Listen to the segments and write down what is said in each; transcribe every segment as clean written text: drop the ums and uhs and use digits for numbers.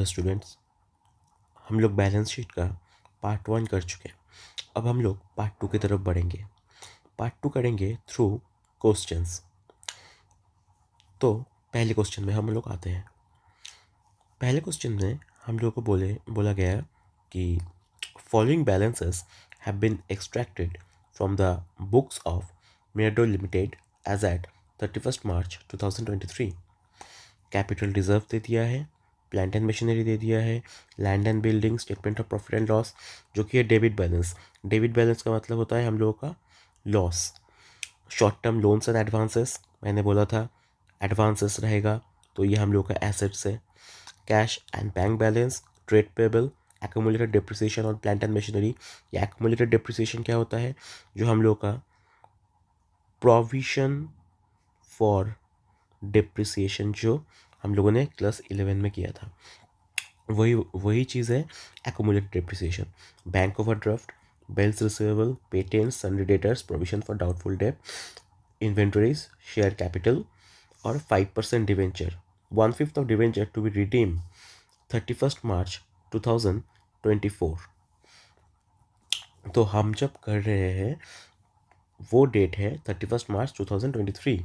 Hello students, हम लोग balance sheet का पार्ट 1 कर चुके हैं। अब हम लोग पार्ट 2 की तरफ बढ़ेंगे। पार्ट 2 करेंगे थ्रू क्वेश्चंस। तो पहले क्वेश्चन में हम लोग आते हैं। पहले क्वेश्चन में हम लोग को बोला गया कि following balances have been extracted from the books of Meadow limited as at 31 March 2023। Capital reserve दे दिया है, प्लांट एंड मशीनरी दे दिया है, land and building, statement of profit and loss जो कि है डेबिट बैलेंस। डेबिट बैलेंस का मतलब होता है हम लोगों का loss. Short term loans and advances, मैंने बोला था एडवांसेस रहेगा तो ये हम लोग का एसेट्स है। Cash and bank balance, trade payable, accumulated depreciation on plant and machinery. या एक्यूमुलेटेड डिप्रिसिएशन क्या होता है? जो हम लोग का प्रोविजन फॉर डिप्रिसिएशन जो हम लोगों ने क्लास 11 में किया था, वही वही चीज़ है accumulated depreciation. Bank overdraft, bills receivable, patents, sundry debtors, provision for doubtful debt, inventories, share capital और 5% debenture, 1/5 of debenture to be redeem 31 March 2024। तो हम जब कर रहे हैं वो डेट है 31 मार्च 2023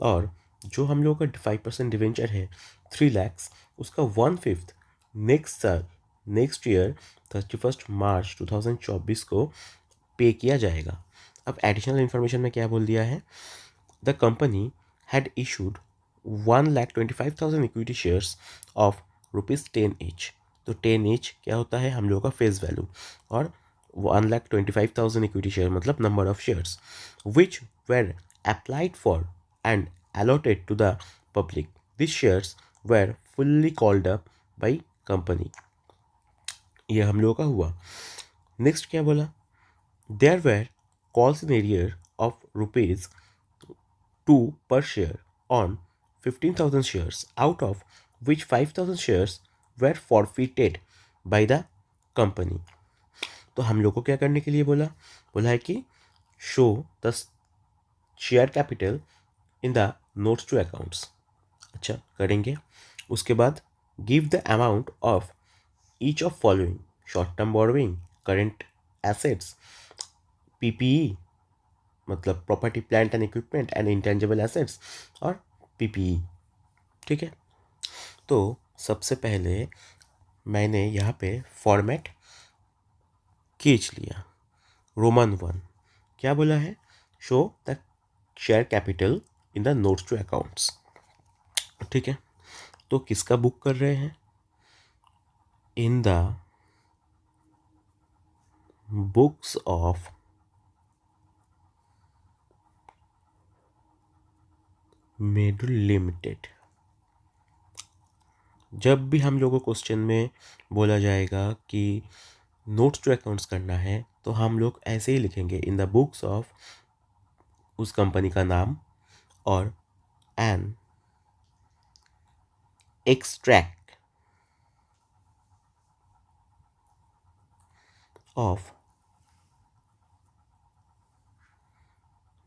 और जो हम लोग का 5% डिवेंचर है 3 lakhs, उसका 1/5 नेक्स्ट साल नेक्स्ट ईयर 31 मार्च 2024 को पे किया जाएगा। अब एडिशनल इन्फॉर्मेशन में क्या बोल दिया है? The company had issued 1,25,000 equity shares of ₹10 each. तो 10 ईच क्या होता है? हम लोगों का फेस वैल्यू। और 1,25,000 इक्विटी शेयर मतलब number of shares which where applied for and allotted to the public. These shares were fully called up by company. ये हम लोगों का हुआ। नेक्स्ट क्या बोला? There were calls in arrear of ₹2 per share on 15,000 shares, out of which 5,000 shares were forfeited by the company. तो हम लोग को क्या करने के लिए बोला? बोला है कि show the share capital in the notes to accounts. अच्छा, करेंगे। उसके बाद give the amount of each of following: short term borrowing, current assets, PPE मतलब property plant and equipment and intangible assets, और पीपीई। ठीक है, तो सबसे पहले मैंने यहाँ पे फॉर्मेट खींच लिया। रोमन 1 क्या बोला है? Show the share capital in the notes to accounts. ठीक है, तो किसका बुक कर रहे हैं? In the books of Medul limited. जब भी हम लोगों को क्वेश्चन में बोला जाएगा कि नोट्स टू अकाउंट्स करना है तो हम लोग ऐसे ही लिखेंगे इन द बुक्स ऑफ उस कंपनी का नाम और an extract of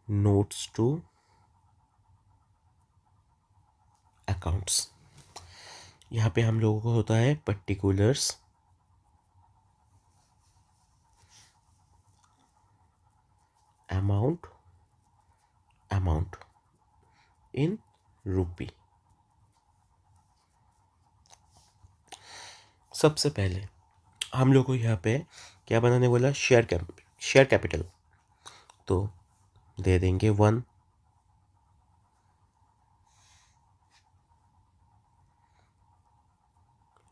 notes to accounts. यहाँ पे हम लोगों को होता है पर्टिकुलर्स अमाउंट इन रुपी। सबसे पहले हम लोग को यहाँ पे क्या बनाने बोला? Share capital. तो दे देंगे 1।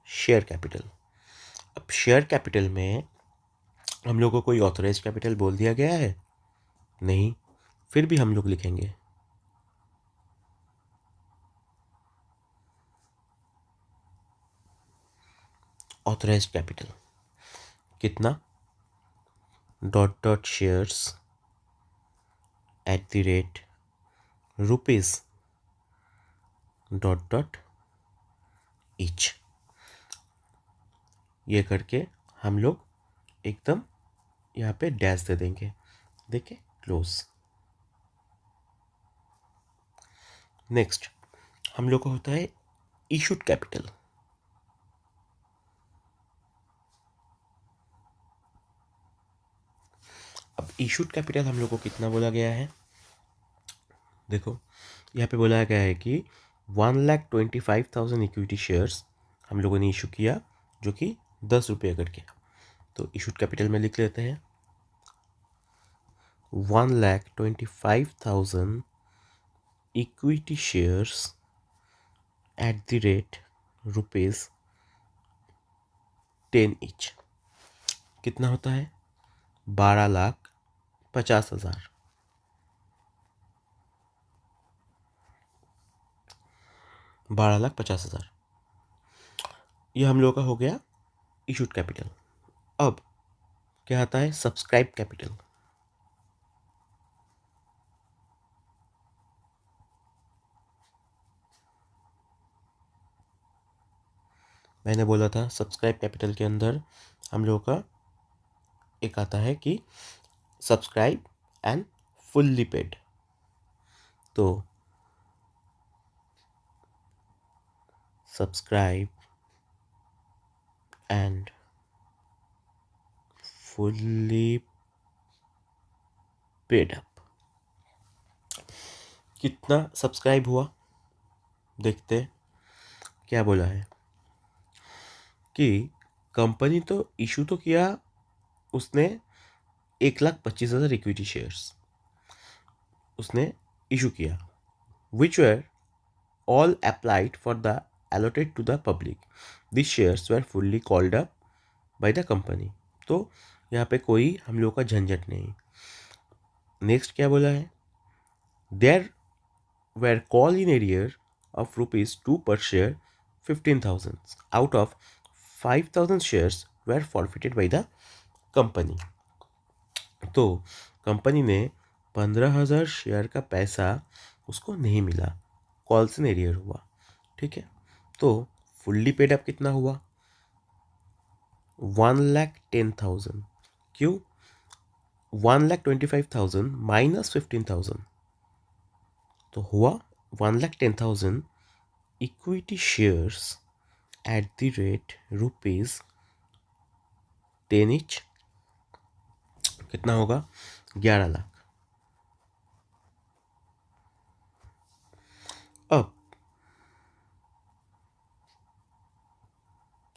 Share capital. अब शेयर कैपिटल में हम लोग को कोई ऑथराइज कैपिटल बोल दिया गया है? नहीं, फिर भी हम लोग लिखेंगे ऑथराइज कैपिटल। कितना? Dot dot shares @rupees dot dot each. ये करके हम लोग एकदम यहाँ पे डैश दे देंगे। देखिए, क्लोज। नेक्स्ट हम लोग को होता है इशूड कैपिटल। इशूड कैपिटल हम लोग को कितना बोला गया है, देखो यहाँ पे बोला गया है कि 1,25,000 इक्विटी शेयर्स हम लोगों ने इशू किया, जो कि 10 रुपये करके। तो इशूड कैपिटल में लिख लेते हैं 1,25,000 equity shares at the rate ₹10 each. कितना होता है? 12,50,000। 12,50,000 ये हम लोग का हो गया इशूड कैपिटल। अब क्या आता है? Subscribe capital. मैंने बोला था सब्सक्राइब कैपिटल के अंदर हम लोगों का एक आता है कि सब्सक्राइब एंड फुल्ली पेड। तो subscribe and fully paid up. कितना सब्सक्राइब हुआ देखते क्या बोला है कि कंपनी तो इशू तो किया उसने 1,25,000 इक्विटी शेयर्स उसने इशू किया, विच वर all applied for the allotted to the public. These shares were fully called up by the company. तो यहाँ पे कोई हम लोग का झंझट नहीं। नेक्स्ट क्या बोला है? There were call in arrear of ₹2 per share 15,000 out of 5,000 shares were forfeited by the company. तो कंपनी ने 15,000 शेयर का पैसा उसको नहीं मिला, कॉल से एरियर हुआ। ठीक है, तो फुल्ली पेड अप कितना हुआ? 1,10,000। क्यों? 1,25,000 माइनस 15,000 तो हुआ 1,10,000 equity shares at the rate ₹10 each. कितना होगा? 11 लाख। अब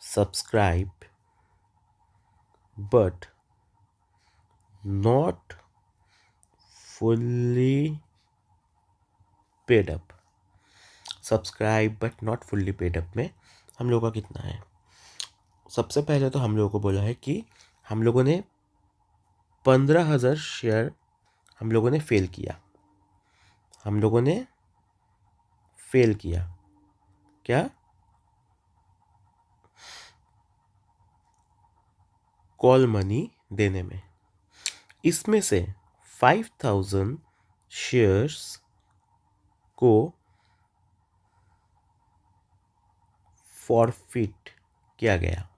subscribe but not fully paid up। Subscribe but not fully paid up में हम लोगों का कितना है? सबसे पहले तो हम लोगों को बोला है कि हम लोगों ने 15,000 शेयर हम लोगों ने फेल किया। हम लोगों ने फेल किया क्या? कॉल मनी देने में। इसमें से 5,000 शेयर्स को फॉरफिट किया गया।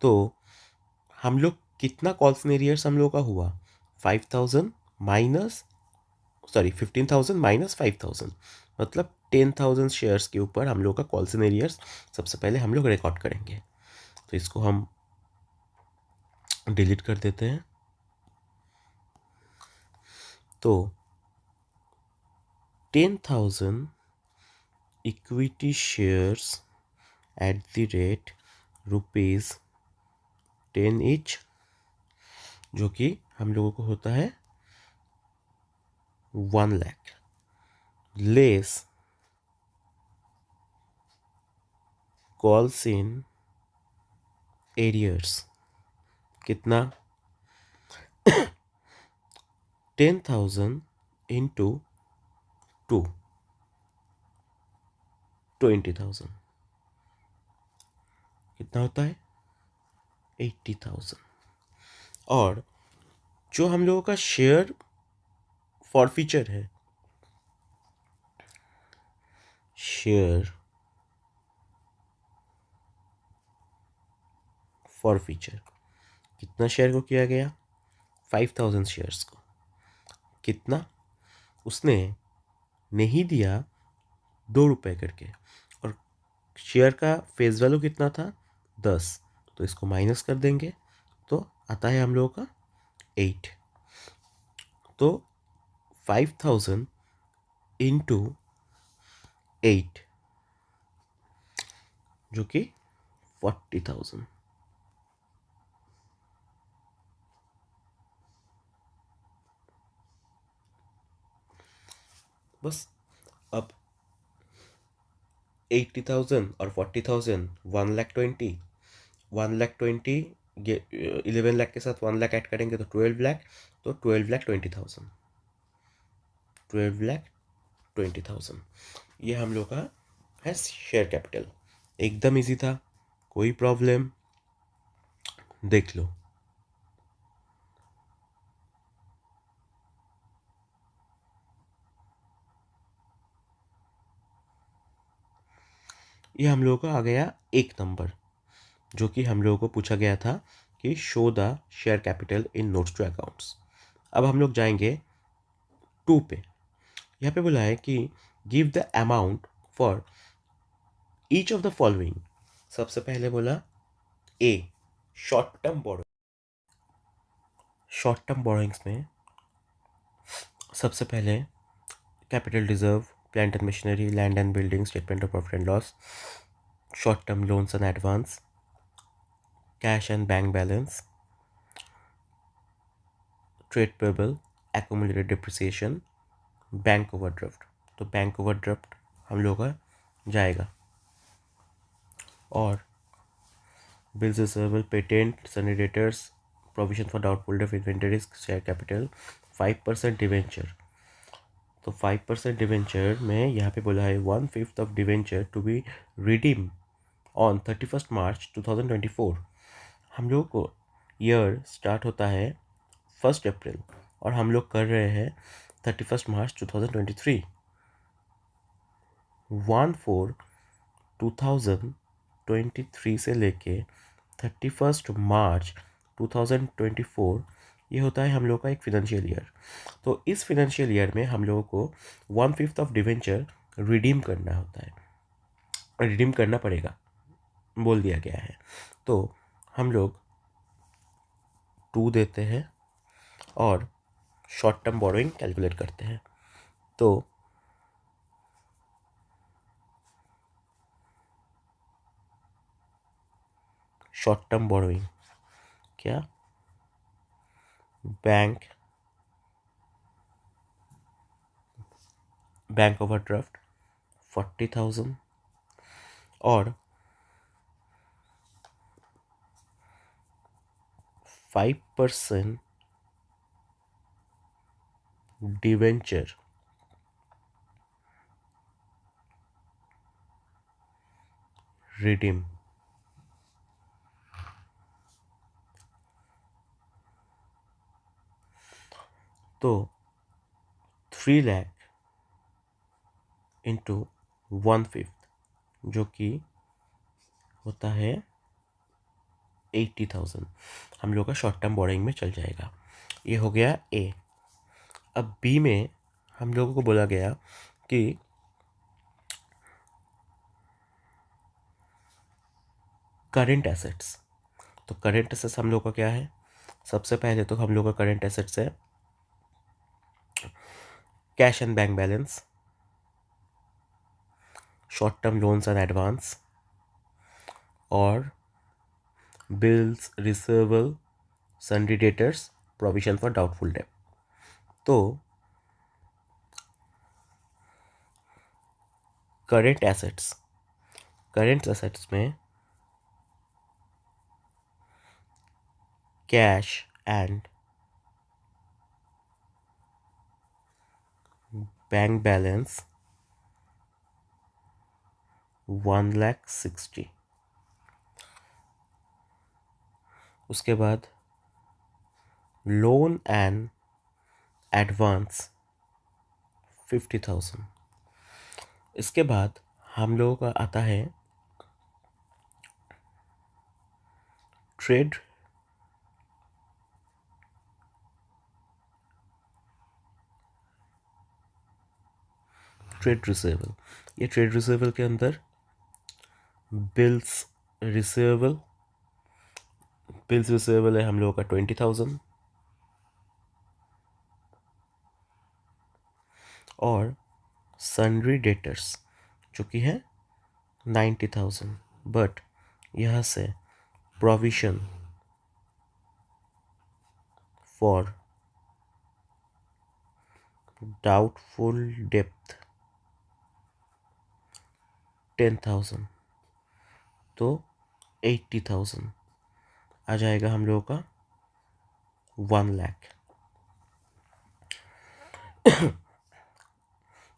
तो हम लोग कितना कॉल सिनेरियर्स हम लोग का हुआ? 5,000 माइनस 15,000 माइनस 5,000 मतलब 10,000 शेयर्स के ऊपर हम लोग का कॉल सिनेरियर्स सबसे पहले हम लोग रिकॉर्ड करेंगे। तो इसको हम डिलीट कर देते हैं। तो 10,000 equity shares at the rate ₹10 each, जो कि हम लोगों को होता है 1 lakh less calls in arrears. कितना? 10,000 इंटू 2 20,000 कितना होता है? 80,000। और जो हम लोगों का शेयर फॉरफीचर है, शेयर फॉरफीचर कितना शेयर को किया गया? 5,000 शेयर्स को। कितना? उसने नहीं दिया 2 रुपये करके, और शेयर का फेस वैल्यू कितना था? 10। तो इसको माइनस कर देंगे तो आता है हम लोगों का 8। तो 5,000 इंटू 8 जो कि 40,000। बस अब 80,000 और 40,000 1,20,000, 1,20,000 ये 11 लाख के साथ 1 लाख ऐड करेंगे तो 12 लाख, तो 12,20,000, 12,20,000 ये हम लोग का है शेयर कैपिटल। एकदम इजी था, कोई प्रॉब्लम? देख लो। ये हम लोगों का आ गया एक नंबर, जो कि हम लोगों को पूछा गया था कि show the share capital in notes to accounts. अब हम लोग जाएंगे 2 पे। यहाँ पे बोला है कि give the amount for each of the following. सबसे पहले बोला A, short term borrow. Short term borrowings में सबसे पहले capital reserve, plant and machinery, land and building, statement of profit and loss, short term loans and advance, cash and bank balance, trade payable, accumulated depreciation, bank overdraft. तो bank overdraft हम लोग का जाएगा। और bills receivable, patent, सैनिटेटर्स, provision for doubtful debt, inventories, share capital, 5% debenture. तो 5% debenture में यहाँ पे बोला है 1/5 of debenture to be redeem on 31 March 2024। हम लोग को ईयर स्टार्ट होता है 1 अप्रैल और हम लोग कर रहे हैं 31 मार्च 2023। 1/4/2023 से लेके 31 मार्च 2024 ये होता है हम लोग का एक फिनेंशियल ईयर। तो इस फिनेंशियल ईयर में हम लोगों को 1/5 ऑफ डिवेंचर रिडीम करना होता है, रिडीम करना पड़ेगा, बोल दिया गया है। तो हम लोग 2 देते हैं और शॉर्ट टर्म बोरोइंग कैलकुलेट करते हैं। तो शॉर्ट टर्म बोरोइंग क्या, बैंक ओवरड्राफ्ट 40,000 और 5% डिवेंचर रिडीम। तो 3 लाख इंटू 1/5 जो कि होता है 80,000 हम लोग का शॉर्ट टर्म बोरोइंग में चल जाएगा। ये हो गया ए। अब बी में हम लोगों को बोला गया कि करेंट एसेट्स। तो करेंट एसेट्स हम लोग का क्या है? सबसे पहले तो हम लोग का करेंट एसेट्स है cash and bank balance, short term loans and advance और bills receivable, sundry debtors, provision for doubtful debt. तो करेंट एसेट्स में कैश एंड बैंक बैलेंस 1,60,000। उसके बाद लोन एंड एडवांस 50,000। इसके बाद हम लोगों का आता है ट्रेड रिसीवेबल। ये ट्रेड रिसीवेबल के अंदर बिल्स रिसीवेबल है हम लोगों का 20,000, और सन्ड्री डेटर्स जो कि है 90,000, बट यहाँ से प्रोविजन फॉर डाउटफुल डेप्थ 10,000, तो 80,000 आ जाएगा हम लोगों का 1 लाख।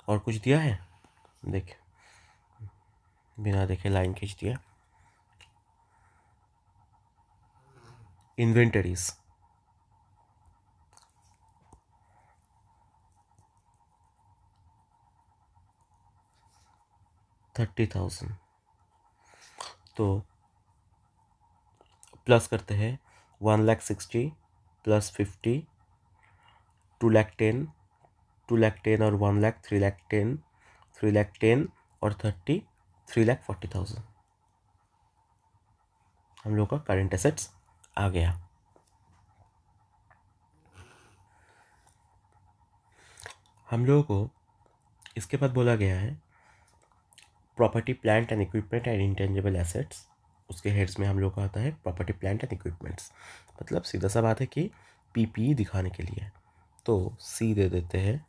और कुछ दिया है, देख बिना देखे लाइन खींच दिया। इन्वेंटरीज 30,000, तो प्लस करते हैं 1,60,000 प्लस 50 2,10,000 2,10,000 और 1,00,000 3,10,000 3,10,000 और 30 3,40,000 हम लोग का करंट एसेट्स आ गया। हम लोगों को इसके बाद बोला गया है property plant and equipment and intangible assets, उसके हेड्स में हम लोग का आता है प्रॉपर्टी प्लांट एंड इक्विपमेंट्स। मतलब सीधा सा बात है कि पीपीई दिखाने के लिए, तो सी दे देते हैं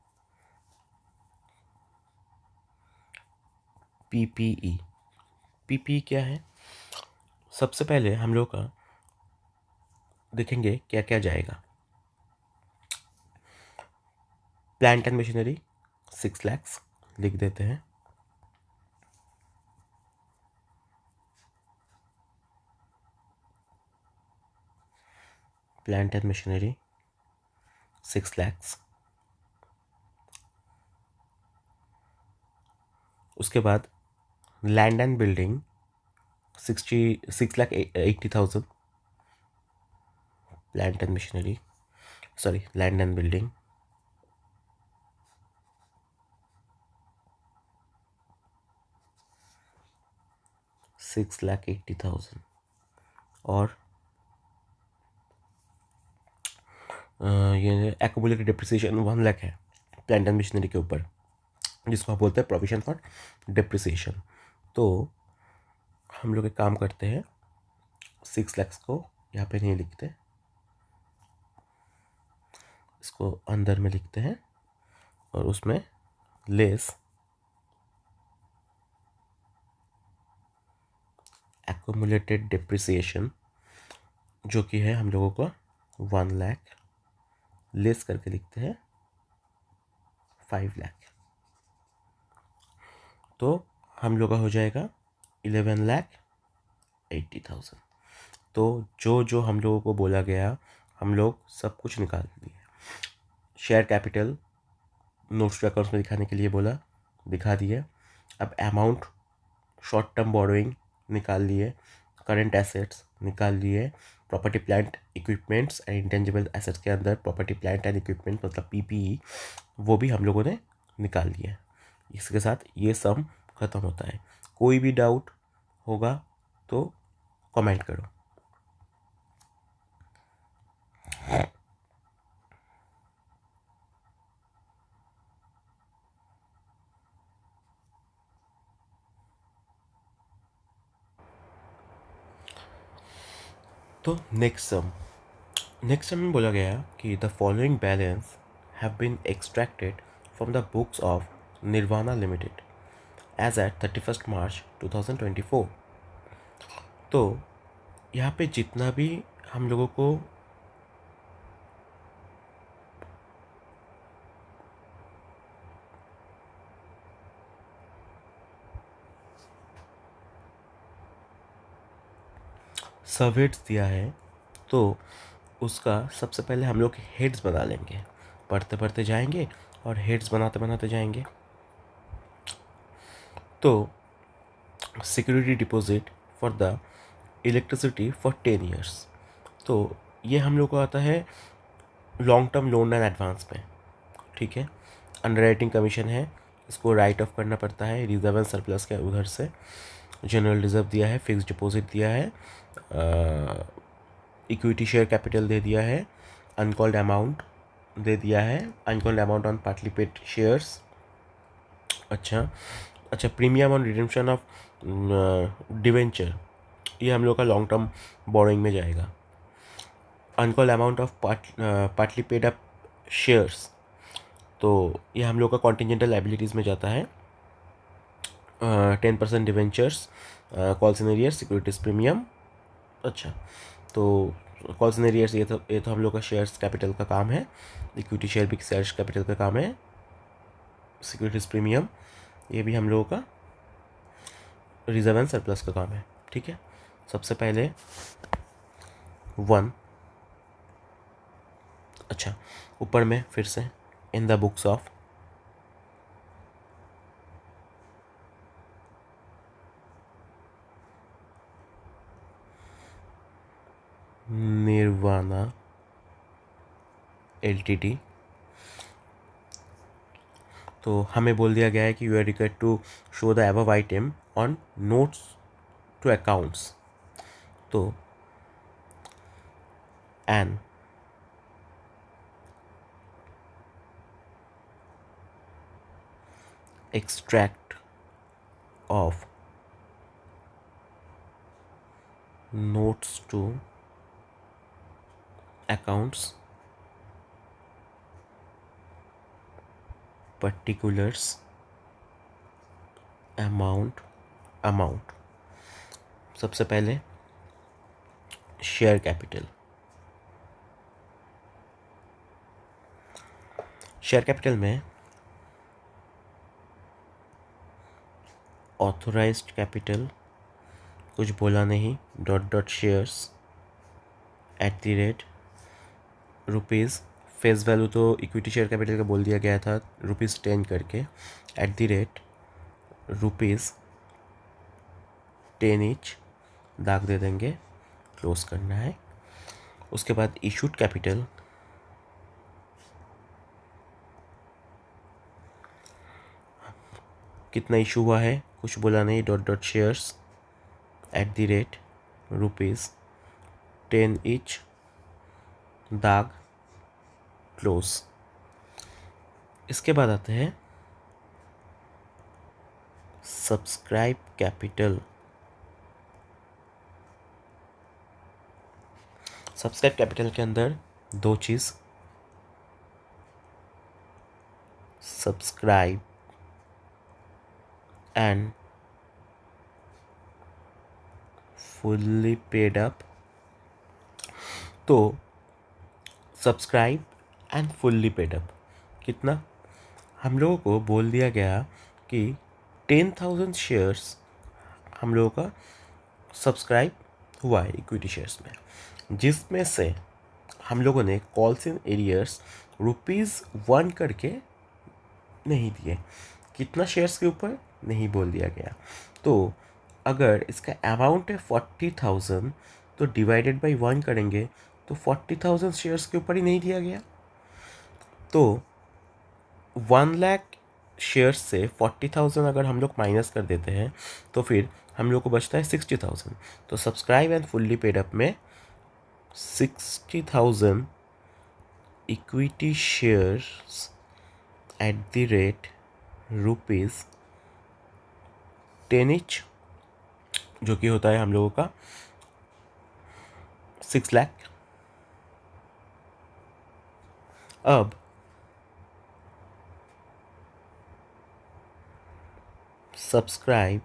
पीपीई। पीपीई क्या है, सबसे पहले हम लोग का देखेंगे क्या क्या जाएगा। प्लांट एंड मशीनरी 6 lakhs लिख देते हैं। Plant and machinery 6 lakhs। उसके बाद land and building 6,80,000। Plant and machinery land and building 6,80,000 और ये एक्यूमुलेटेड डिप्रिसिएशन 1 लाख है प्लांट एंड मशीनरी के ऊपर, जिसको हम बोलते हैं प्रोविजन फॉर डिप्रिसिएशन। तो हम लोग एक काम करते हैं, 6 lakhs को यहाँ पे नहीं लिखते, इसको अंदर में लिखते हैं और उसमें लेस एक्यूमुलेटेड डिप्रिसिएशन जो कि है हम लोगों का 1 लाख, लेस करके लिखते हैं 5 लाख, तो हम लोग का हो जाएगा 11,80,000। तो जो जो हम लोगों को बोला गया हम लोग सब कुछ निकाल दिए। Share capital notes to accounts में दिखाने के लिए बोला, दिखा दिए। अब अमाउंट शॉर्ट टर्म बोरोइंग निकाल लिए, करंट एसेट्स निकाल लिए, property plant equipments and intangible assets के अंदर प्रॉपर्टी प्लांट एंड इक्विपमेंट मतलब पीपीई वो भी हम लोगों ने निकाल लिया। इसके साथ ये सम खत्म होता है। कोई भी डाउट होगा तो कमेंट करो। तो नेक्स्ट सम में बोला गया कि the following balance have been extracted from the books of Nirvana limited as at 31 March 2024। तो यहाँ पे जितना भी हम लोगों को सर्वेट्स दिया है, तो उसका सबसे पहले हम लोग हेड्स बना लेंगे, पढ़ते पढ़ते जाएंगे और हेड्स बनाते बनाते जाएंगे। तो security deposit for the electricity for 10 years, तो ये हम लोग को आता है long term loan and advance में, ठीक है। अंडरराइटिंग कमीशन है, इसको राइट ऑफ करना पड़ता है रिजर्व एंड सरप्लस के उधर से। जनरल रिजर्व दिया है, फिक्स डिपॉजिट दिया है, इक्विटी शेयर कैपिटल दे दिया है, अनकॉल्ड अमाउंट दे दिया है, uncalled amount on partly paid shares अच्छा अच्छा, premium on redemption of debenture, ये हम लोग का लॉन्ग टर्म बोरोइंग में जाएगा। Uncalled amount of partly paid up shares, तो ये हम लोग का कॉन्टिजेंटल लाइबिलिटीज़ में जाता है। 10% debentures, calls in arrear, securities premium. अच्छा, तो कॉल्स इन एरियर्स ये तो हम लोग का शेयर्स कैपिटल का काम है। इक्विटी शेयर भी शेयर्स कैपिटल का काम है। सिक्योरिटीज प्रीमियम ये भी हम लोगों का रिजर्व एंड सरप्लस का काम है। ठीक है, सबसे पहले 1। अच्छा, ऊपर में फिर से in the books of Nirvana LTD, तो हमें बोल दिया गया है कि you are required to show the above item on notes to accounts. तो an extract of notes to accounts particulars amount. सबसे पहले शेयर कैपिटल। शेयर कैपिटल में ऑथोराइज्ड कैपिटल कुछ बोला नहीं, dot dot shares at the rate rupees, face value तो equity share capital का बोल दिया गया था ₹10 करके, एट द रेट ₹10 ईच, दाग दे देंगे, क्लोज करना है। उसके बाद इशूड कैपिटल कितना इशू हुआ है कुछ बोला नहीं, dot dot shares at the rate ₹10 each, दाग, क्लोज। इसके बाद आते हैं सब्सक्राइब कैपिटल। सब्सक्राइब कैपिटल के अंदर दो चीज़, subscribe and fully paid up. तो subscribe and fully paid up कितना, हम लोगों को बोल दिया गया कि 10,000 शेयर्स हम लोगों का सब्सक्राइब हुआ है इक्विटी शेयर्स में, जिसमें से हम लोगों ने कॉल्स इन एरियर्स ₹1 करके नहीं दिए। कितना शेयर्स के ऊपर नहीं बोल दिया गया। तो अगर इसका अमाउंट है 40,000 तो डिवाइडेड बाई 1 करेंगे तो 40,000 शेयर्स के ऊपर ही नहीं दिया गया। तो 1,00,000 शेयर्स से 40,000 अगर हम लोग माइनस कर देते हैं तो फिर हम लोग को बचता है 60,000। तो subscribe and fully paid up में 60,000 equity shares at the rate ₹10 each, जो कि होता है हम लोगों का 6 लाख। अब subscribe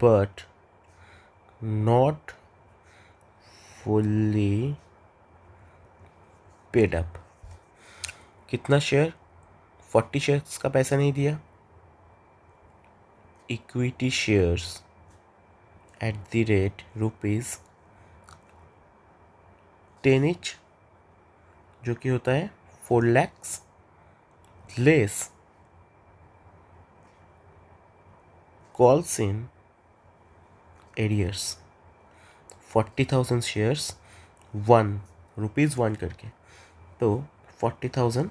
but not fully paid up, कितना शेयर, 40 शेयर्स का पैसा नहीं दिया। Equity shares at the rate ₹10 each, जो कि होता है 4 lakhs less calls in arrears 40,000 shares ₹1 करके, तो 40,000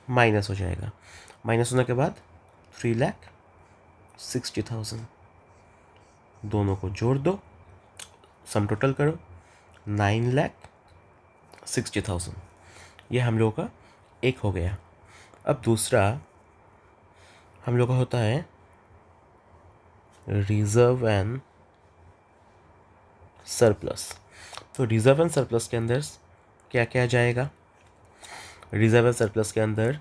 माइनस हो जाएगा। माइनस होने के बाद 3,60,000, दोनों को जोड़ दो, सम टोटल करो 9,60,000। ये हम लोगों का एक हो गया। अब दूसरा हम लोग का होता है रिजर्व एंड सरप्लस। तो रिजर्व एंड सरप्लस के अंदर क्या क्या जाएगा? रिजर्व एंड सरप्लस के अंदर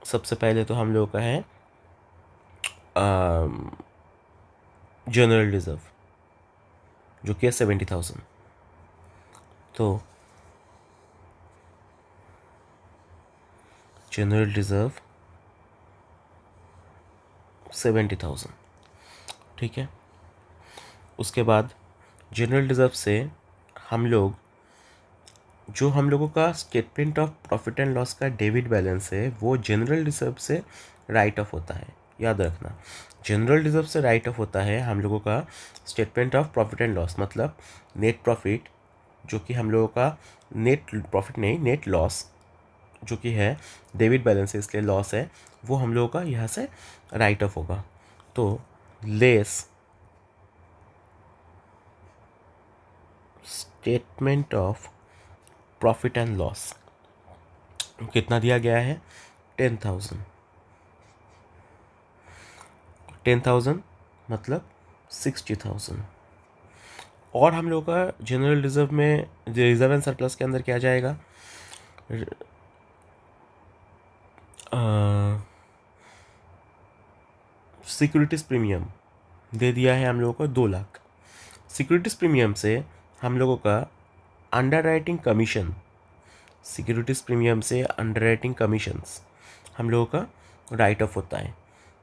सबसे पहले तो हम लोगों का है जनरल रिजर्व, जो कि है 70,000। तो जनरल रिजर्व 70,000, ठीक है। उसके बाद जनरल रिजर्व से हम लोग, जो हम लोगों का statement of profit and loss का डेबिट बैलेंस है, वो जनरल रिजर्व से राइट ऑफ होता है। याद रखना, जनरल रिजर्व से राइट ऑफ होता है हम लोगों का statement of profit and loss, मतलब नेट प्रॉफिट, जो कि हम लोगों का नेट प्रॉफिट नहीं, नेट लॉस, जो कि है डेबिट बैलेंस है इसलिए लॉस है, वो हम लोगों का यहाँ से राइट ऑफ होगा। तो less statement of profit and loss कितना दिया गया है? 10,000। 10,000 मतलब 60,000। और हम लोग का जनरल रिजर्व में, रिजर्व एंड सरप्लस के अंदर क्या जाएगा? सिक्योरिटीज प्रीमियम दे दिया है हम लोगों को 2 लाख। सिक्योरिटीज प्रीमियम से हम लोगों का under writing commission, securities premium से अंडर राइटिंग कमीशंस हम लोगों का राइट ऑफ होता है।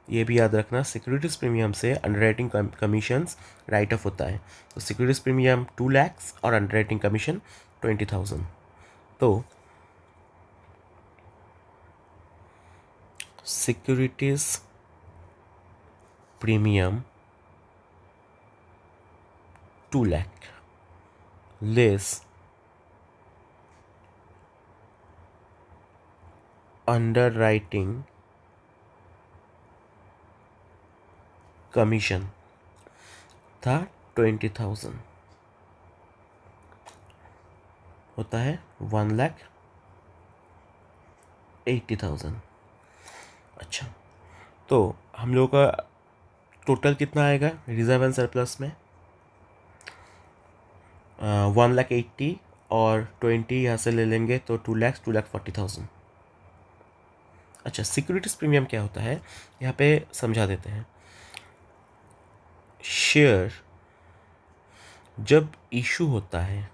ये भी याद रखना, सिक्योरिटीज प्रीमियम से अंडरराइटिंग कमीशंस राइट ऑफ होता है। तो सिक्योरिटीज प्रीमियम 2 lakhs और अंडरराइटिंग कमीशन 20,000। तो securities premium 2 lakh less underwriting commission था 20,000, होता है 1,80,000। अच्छा, तो हम लोग का टोटल कितना आएगा रिजर्व एंड सरप्लस में? 1,80,000 और 20 यहाँ से ले लेंगे तो 2,40,000। अच्छा, सिक्योरिटीज प्रीमियम क्या होता है यहाँ पे समझा देते हैं। शेयर जब इशू होता है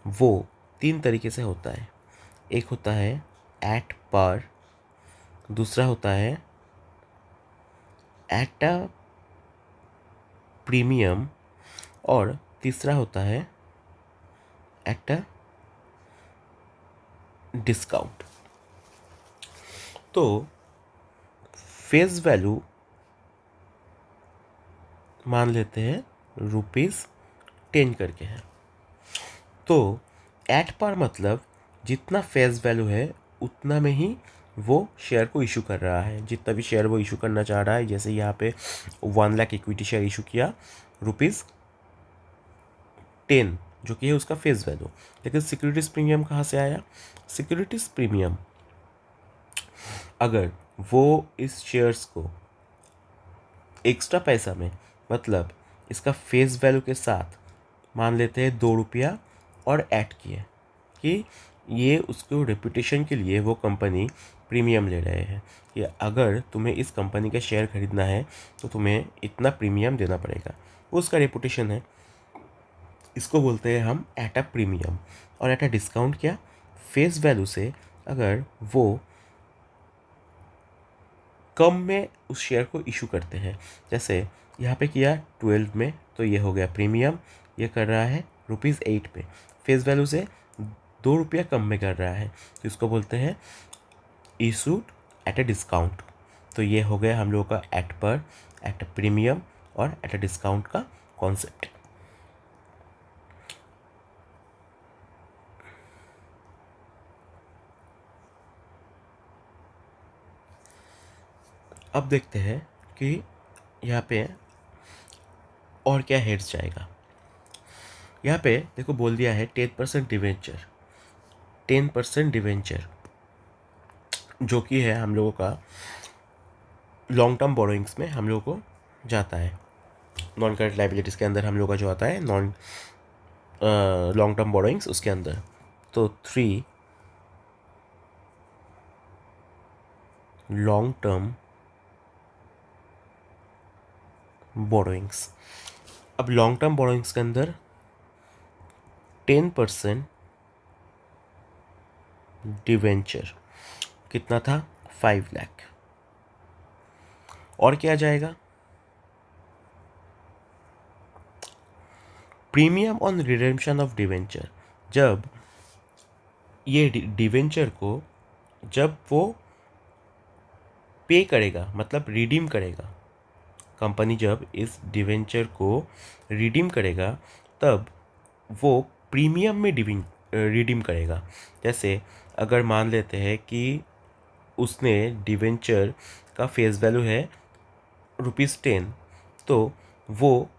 वो 3 तरीके से होता है। एक होता है एट पर, दूसरा होता है एट अ प्रीमियम, और तीसरा होता है एट अ डिस्काउंट। तो फेस वैल्यू मान लेते हैं ₹10 करके है। तो एट पर मतलब जितना फेस वैल्यू है उतना में ही वो शेयर को इशू कर रहा है, जितना भी शेयर वो इशू करना चाह रहा है। जैसे यहाँ पे 1 लाख इक्विटी शेयर इशू किया ₹10, जो कि है उसका फेस वैल्यू। लेकिन सिक्योरिटीज प्रीमियम कहाँ से आया? सिक्योरिटीज प्रीमियम अगर वो इस शेयर्स को एक्स्ट्रा पैसा में, मतलब इसका फेस वैल्यू के साथ मान लेते हैं ₹2 और ऐड किए कि ये उसको रेपुटेशन के लिए वो कंपनी प्रीमियम ले रहे हैं कि अगर तुम्हें इस कंपनी का शेयर खरीदना है तो तुम्हें इतना प्रीमियम देना पड़ेगा, वो उसका रेपुटेशन है। इसको बोलते हैं हम एट अ प्रीमियम। और एट अ डिस्काउंट क्या? फेस वैल्यू से अगर वो कम में उस शेयर को इशू करते हैं, जैसे यहाँ पे किया 12 में तो ये हो गया प्रीमियम, ये कर रहा है ₹8 पे, फेस वैल्यू से ₹2 कम में कर रहा है, तो इसको बोलते हैं इशूड एट अ डिस्काउंट। तो ये हो गया हम लोगों का एट पर, एट अ प्रीमियम और एट अ डिस्काउंट का कॉन्सेप्ट। अब देखते हैं कि यहाँ पे और क्या हेड्स जाएगा। यहाँ पे देखो बोल दिया है 10% डिवेंचर, 10% डिवेंचर जो कि है हम लोगों का लॉन्ग टर्म बोरोइंग्स में हम लोग को जाता है। नॉन करेंट लाइबिलिटीज़ के अंदर हम लोग का जो आता है नॉन लॉन्ग टर्म बोरोइंग्स उसके अंदर। तो 3 लॉन्ग टर्म बोरोइंग्स। अब लॉन्ग टर्म बोरोइंग्स के अंदर 10% डिवेंचर कितना था, 5 लाख। और क्या जाएगा, premium on redemption of debenture. जब ये डिवेंचर को जब वो पे करेगा, मतलब रिडीम करेगा, कंपनी जब इस डिवेंचर को रिडीम करेगा तब वो प्रीमियम में रिडीम करेगा। जैसे अगर मान लेते हैं कि उसने डिवेंचर का फेस वैल्यू है ₹10, तो वो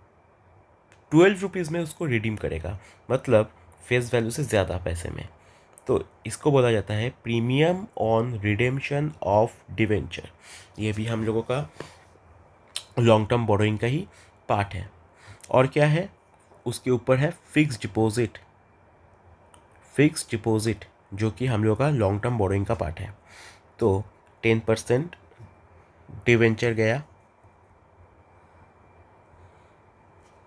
12 रुपीज़ में उसको रिडीम करेगा, मतलब फेस वैल्यू से ज़्यादा पैसे में। तो इसको बोला जाता है premium on redemption of debenture. ये भी हम लोगों का लॉन्ग टर्म बोरोइंग का ही पार्ट है। और क्या है, उसके ऊपर है फिक्स डिपॉजिट। फिक्स डिपॉजिट जो कि हम लोग का लॉन्ग टर्म बोरोइंग का पार्ट है। तो 10% डिवेंचर गया,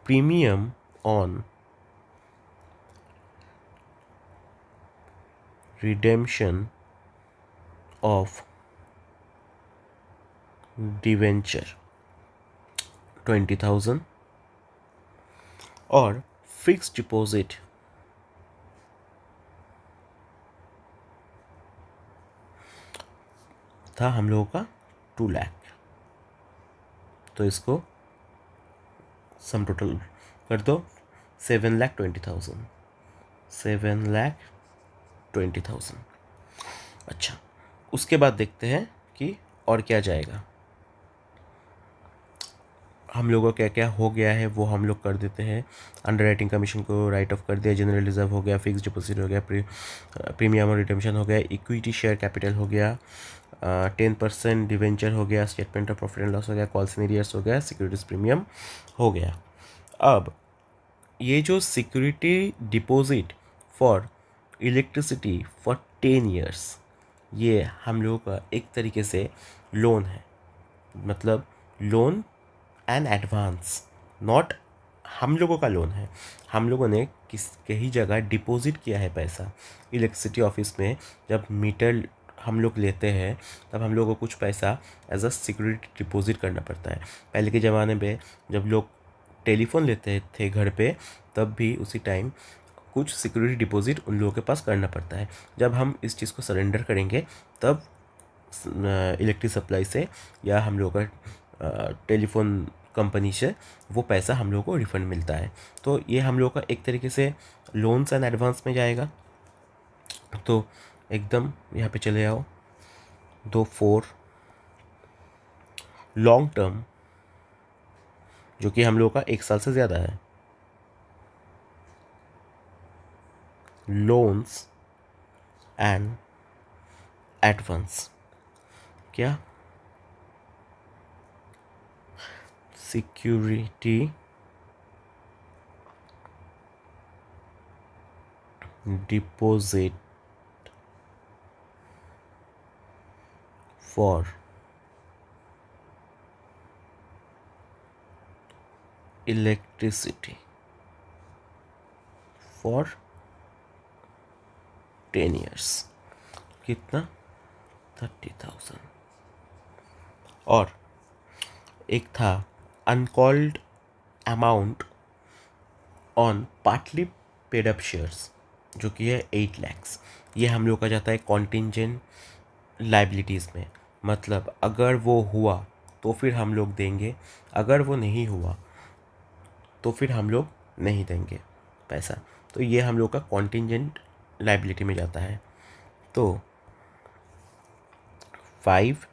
premium on redemption of debenture 20,000 और फिक्स डिपॉजिट था हम लोगों का 2 लाख। तो इसको सम टोटल कर दो, 7,20,000, 7,20,000। अच्छा, उसके बाद देखते हैं कि और क्या जाएगा। हम लोगों का क्या क्या हो गया है वो हम लोग कर देते हैं। अंडर राइटिंग कमीशन को राइट ऑफ कर दिया, जनरल रिजर्व हो गया, फिक्स डिपॉजिट हो गया, प्रीमियम और रिडेम्पशन हो गया, इक्विटी शेयर कैपिटल हो गया, 10% डिवेंचर हो गया, statement of profit and loss हो गया, कॉल्स इन एरियर्स हो गया, सिक्योरिटीज प्रीमियम हो गया। अब ये जो security deposit for electricity for 10 years, ये हम लोगों का एक तरीके से लोन है, मतलब लोन एंड एडवांस, नॉट हम लोगों का लोन है। हम लोगों ने कहीं जगह डिपॉजिट किया है पैसा इलेक्ट्रिसिटी ऑफिस में। जब मीटर हम लोग लेते हैं तब हम लोगों को कुछ पैसा एज अ सिक्योरिटी डिपॉजिट करना पड़ता है। पहले के ज़माने में जब लोग टेलीफोन लेते थे घर पे, तब भी उसी टाइम कुछ सिक्योरिटी डिपॉजिट उन लोगों के पास करना पड़ता है। जब हम इस चीज़ को सरेंडर करेंगे तब इलेक्ट्रिक सप्लाई से या हम लोग का टेलीफोन कंपनी से वो पैसा हम लोग को रिफंड मिलता है। तो ये हम लोग का एक तरीके से लोन्स एंड एडवांस में जाएगा। तो एकदम यहाँ पे चले आओ, 4 लॉन्ग टर्म जो कि हम लोग का 1 साल से ज़्यादा है, लोन्स एंड एडवांस। क्या, security deposit for electricity for 10 years, कितना, 30,000। और एक था uncalled amount on partly paid up shares जो कि है 8 लैक्स। ये हम लोग का जाता है कॉन्टिंजेंट लाइबिलिटीज़ में, मतलब अगर वो हुआ तो फिर हम लोग देंगे, अगर वो नहीं हुआ तो फिर हम लोग नहीं देंगे पैसा। तो ये हम लोग का कॉन्टिंजेंट लाइबिलिटी में जाता है। तो 5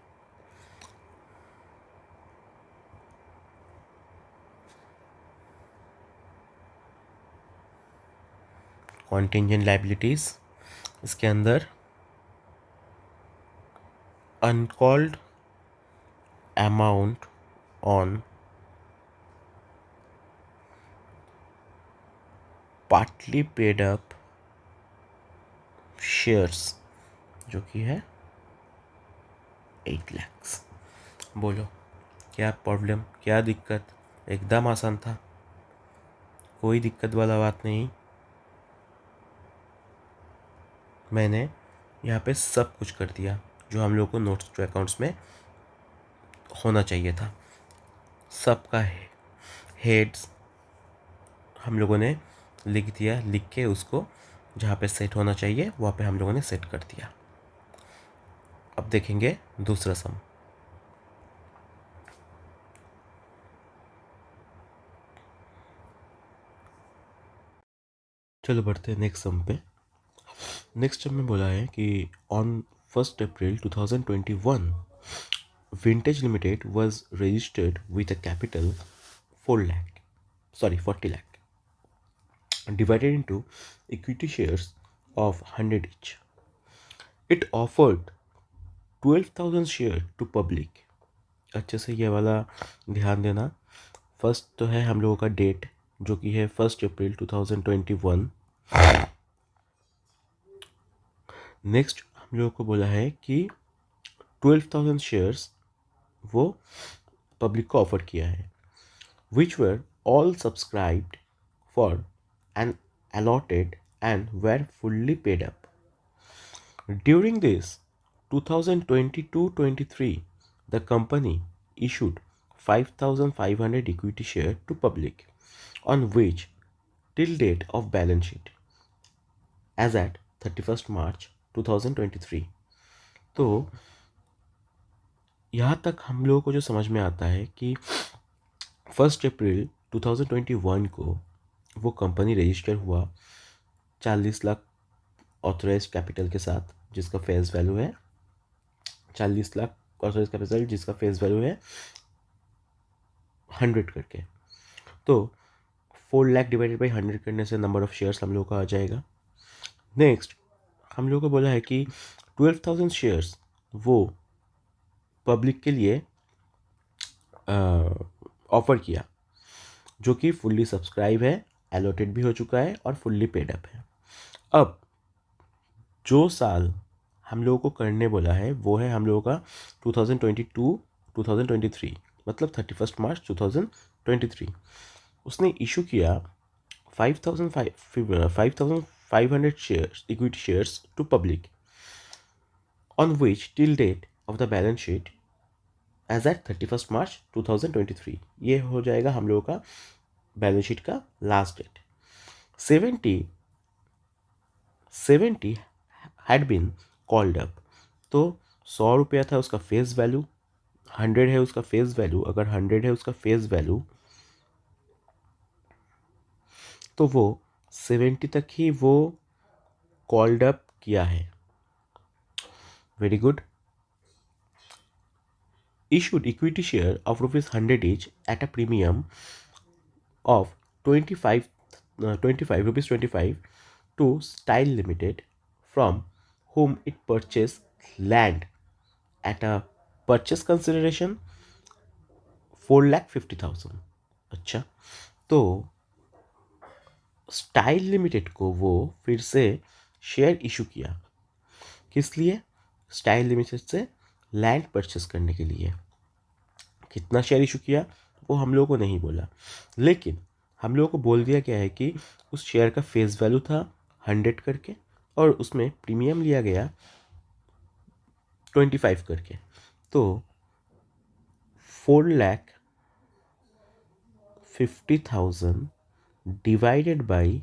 कॉन्टिंजेंट लाइबिलिटीज़, इसके अंदर uncalled amount on partly paid up shares जो कि है 8 lakhs। बोलो क्या प्रॉब्लम, क्या दिक्कत? एकदम आसान था, कोई दिक्कत वाला बात नहीं। मैंने यहाँ पे सब कुछ कर दिया जो हम लोग को नोट्स टू अकाउंट्स में होना चाहिए था। सबका हेड्स हम लोगों ने लिख दिया, लिख के उसको जहाँ पे सेट होना चाहिए वहाँ पे हम लोगों ने सेट कर दिया। अब देखेंगे दूसरा सम। चलो बढ़ते हैं नेक्स्ट सम पे। नेक्स्ट सम में बोला है कि on 1 April 2021 vintage limited was registered with a capital 40 lakh divided into equity shares of 100 each. It offered 12,000 share to public. अच्छे से ये वाला ध्यान देना। फर्स्ट तो है हम लोगों का डेट जो कि है 1 अप्रैल 2021। नेक्स्ट हम लोगों को बोला है कि 12,000 शेयर्स वो पब्लिक को ऑफर किया है, which were all subscribed for and allotted and were fully paid up. During this 2022-23, the company issued 5,500 equity share to public, on which till date of balance sheet as at 31st March 2023। तो यहाँ तक हम लोगों को जो समझ में आता है कि 1 अप्रैल 2021 को वो कंपनी रजिस्टर हुआ 40 लाख ऑथराइज कैपिटल के साथ, जिसका फेस वैल्यू है 40 लाख ऑथराइज कैपिटल जिसका फेस वैल्यू है 100 करके। तो 4 लाख डिवाइडेड बाई 100 करने से नंबर ऑफ शेयर्स हम लोग का आ जाएगा। नेक्स्ट हम लोग को बोला है कि 12,000 शेयर्स वो पब्लिक के लिए ऑफर किया, जो कि फुल्ली सब्सक्राइब है, एलोटेड भी हो चुका है और फुल्ली पेड अप है। अब जो साल हम लोगों को करने बोला है वो है हम लोगों का 2022-2023, मतलब 31 मार्च 2023। उसने इशू किया 5,500 shares, equity shares to public, on which till date of the balance sheet as at 31 March 2023। ये हो जाएगा हम लोगों का बैलेंस शीट का last date. 70 had been called up. तो 100 रुपया था उसका फेस वैल्यू, 100 है उसका फेस वैल्यू। अगर 100 है उसका फेस वैल्यू तो वो 70 तक ही वो कॉल्ड अप किया है। Very good. Issued equity share of ₹100 each at a premium of 25 rupees 25 to Style Limited, from whom it purchased land at a purchase consideration 4,50,000। अच्छा, तो स्टाइल लिमिटेड को वो फिर से शेयर इशू किया, किस लिए? स्टाइल लिमिटेड से लैंड परचेस करने के लिए। कितना शेयर इशू किया वो हम लोगों को नहीं बोला, लेकिन हम लोगों को बोल दिया गया है कि उस शेयर का फेस वैल्यू था 100 करके और उसमें प्रीमियम लिया गया 25 करके। तो 4,50,000 डिवाइडेड बाई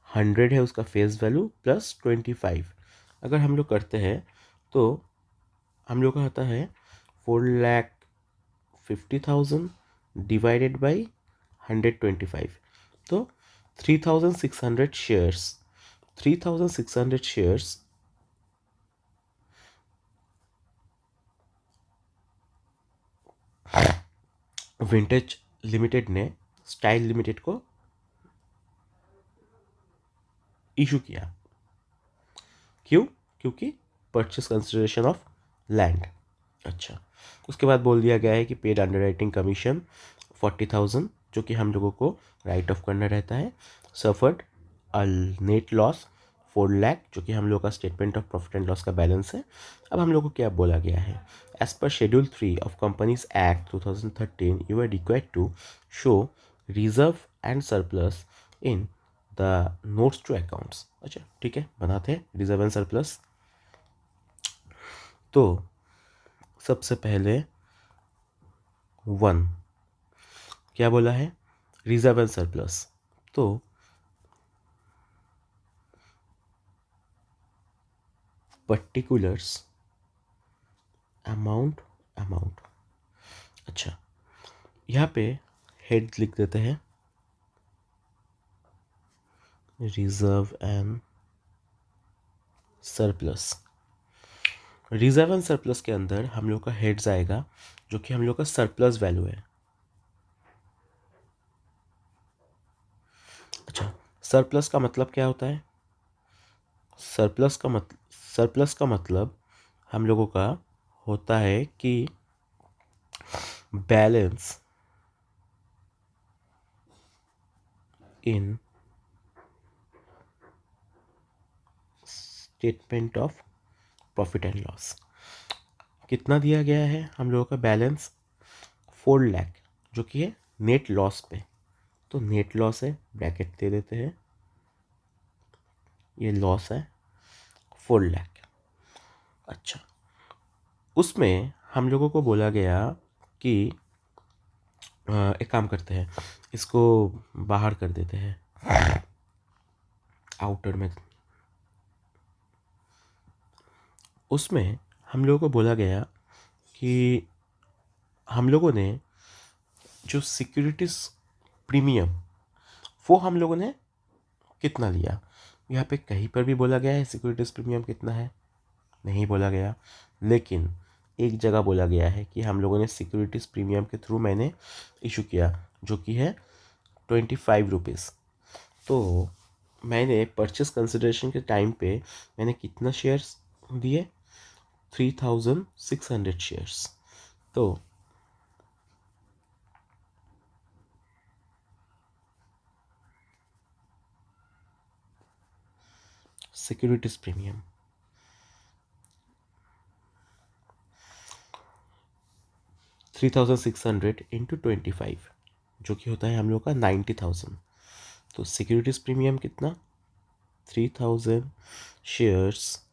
100 है उसका फेस वैल्यू प्लस 25। अगर हम लोग करते हैं तो हम लोग का आता है 4,50,000 डिवाइडेड बाई 125। तो 3,600 शेयर्स, 3,600 शेयर्स विंटेज लिमिटेड ने स्टाइल लिमिटेड को इशू किया। क्यों? क्योंकि परचेस कंसिडरेशन ऑफ लैंड। अच्छा, उसके बाद बोल दिया गया है कि पेड अंडरराइटिंग कमीशन 40,000 जो कि हम लोगों को राइट ऑफ करना रहता है। Suffered a net loss 4 lakh जो कि हम लोग का statement of profit and loss का बैलेंस है। अब हम लोग को क्या बोला गया है, as per schedule 3 of companies act 2013 you are required to show reserve and surplus in the notes to accounts. अच्छा ठीक है, बनाते हैं रिजर्व एंड सरप्लस। तो सबसे पहले 1 क्या बोला है, रिजर्व एंड सरप्लस। तो पर्टिकुलर्स अमाउंट अमाउंट। अच्छा यहाँ पे हेड लिख देते हैं reserve and surplus. Reserve and surplus के अंदर हम लोग का हेड्स आएगा जो कि हम लोग का सरप्लस वैल्यू है। अच्छा सरप्लस का मतलब क्या होता है, सरप्लस का मतलब हम लोगों का होता है कि balance in statement of profit and loss. कितना दिया गया है हम लोगों का बैलेंस, 4 लाख जो कि है नेट लॉस पे। तो नेट लॉस है, ब्रैकेट दे देते हैं, ये लॉस है 4 लाख। अच्छा उसमें हम लोगों को बोला गया कि एक काम करते हैं, इसको बाहर कर देते हैं आउटर में। उसमें हम लोगों को बोला गया कि हम लोगों ने जो सिक्योरिटीज प्रीमियम वो हम लोगों ने कितना लिया। यहाँ पे कहीं पर भी बोला गया है सिक्योरिटीज प्रीमियम कितना है, नहीं बोला गया। लेकिन एक जगह बोला गया है कि हम लोगों ने सिक्योरिटीज प्रीमियम के थ्रू मैंने इशू किया जो कि है 25 रुपीज़। तो मैंने परचेस कंसिडरेशन के टाइम पे मैंने कितना शेयर्स दिए, 3600 शेयर्स। तो सिक्योरिटीज प्रीमियम 3600 इंटू 25 जो कि होता है हम लोग का 90,000। तो सिक्योरिटीज प्रीमियम कितना, 3000 शेयर्स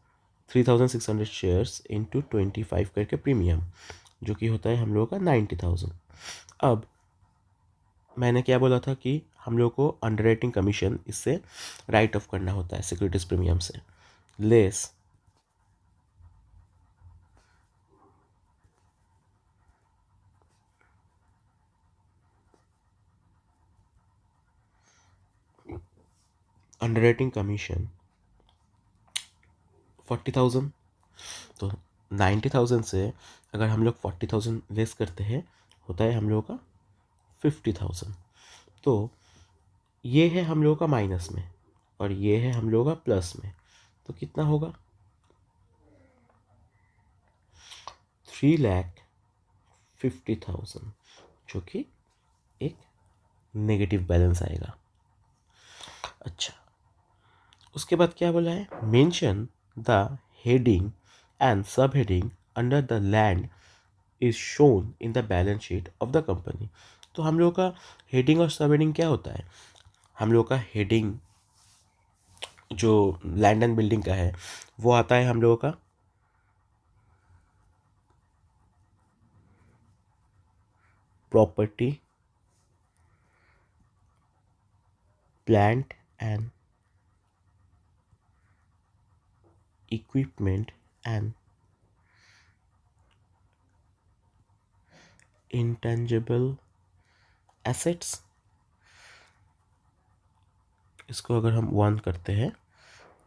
3600 शेयर्स इंटू 25 करके प्रीमियम जो कि होता है हम लोगों का 90,000। अब मैंने क्या बोला था कि हम लोग को अंडरराइटिंग कमीशन इससे राइट ऑफ करना होता है सिक्योरिटीज प्रीमियम से, लेस अंडरराइटिंग कमीशन 40,000। तो 90,000 से अगर हम लोग 40,000 लेस करते हैं होता है हम लोगों का 50,000। तो ये है हम लोगों का माइनस में और ये है हम लोगों का प्लस में। तो कितना होगा, 3,50,000 जो कि एक नेगेटिव बैलेंस आएगा। अच्छा उसके बाद क्या बोला है, मेंशन द हेडिंग एंड सब heading under the land is shown in the balance sheet of the company. तो हम लोग का हेडिंग और सब हेडिंग क्या होता है, हम लोग का हेडिंग जो लैंड एंड बिल्डिंग का है वो आता है हम लोगों का property plant and equipment and intangible assets. इसको अगर हम 1 करते हैं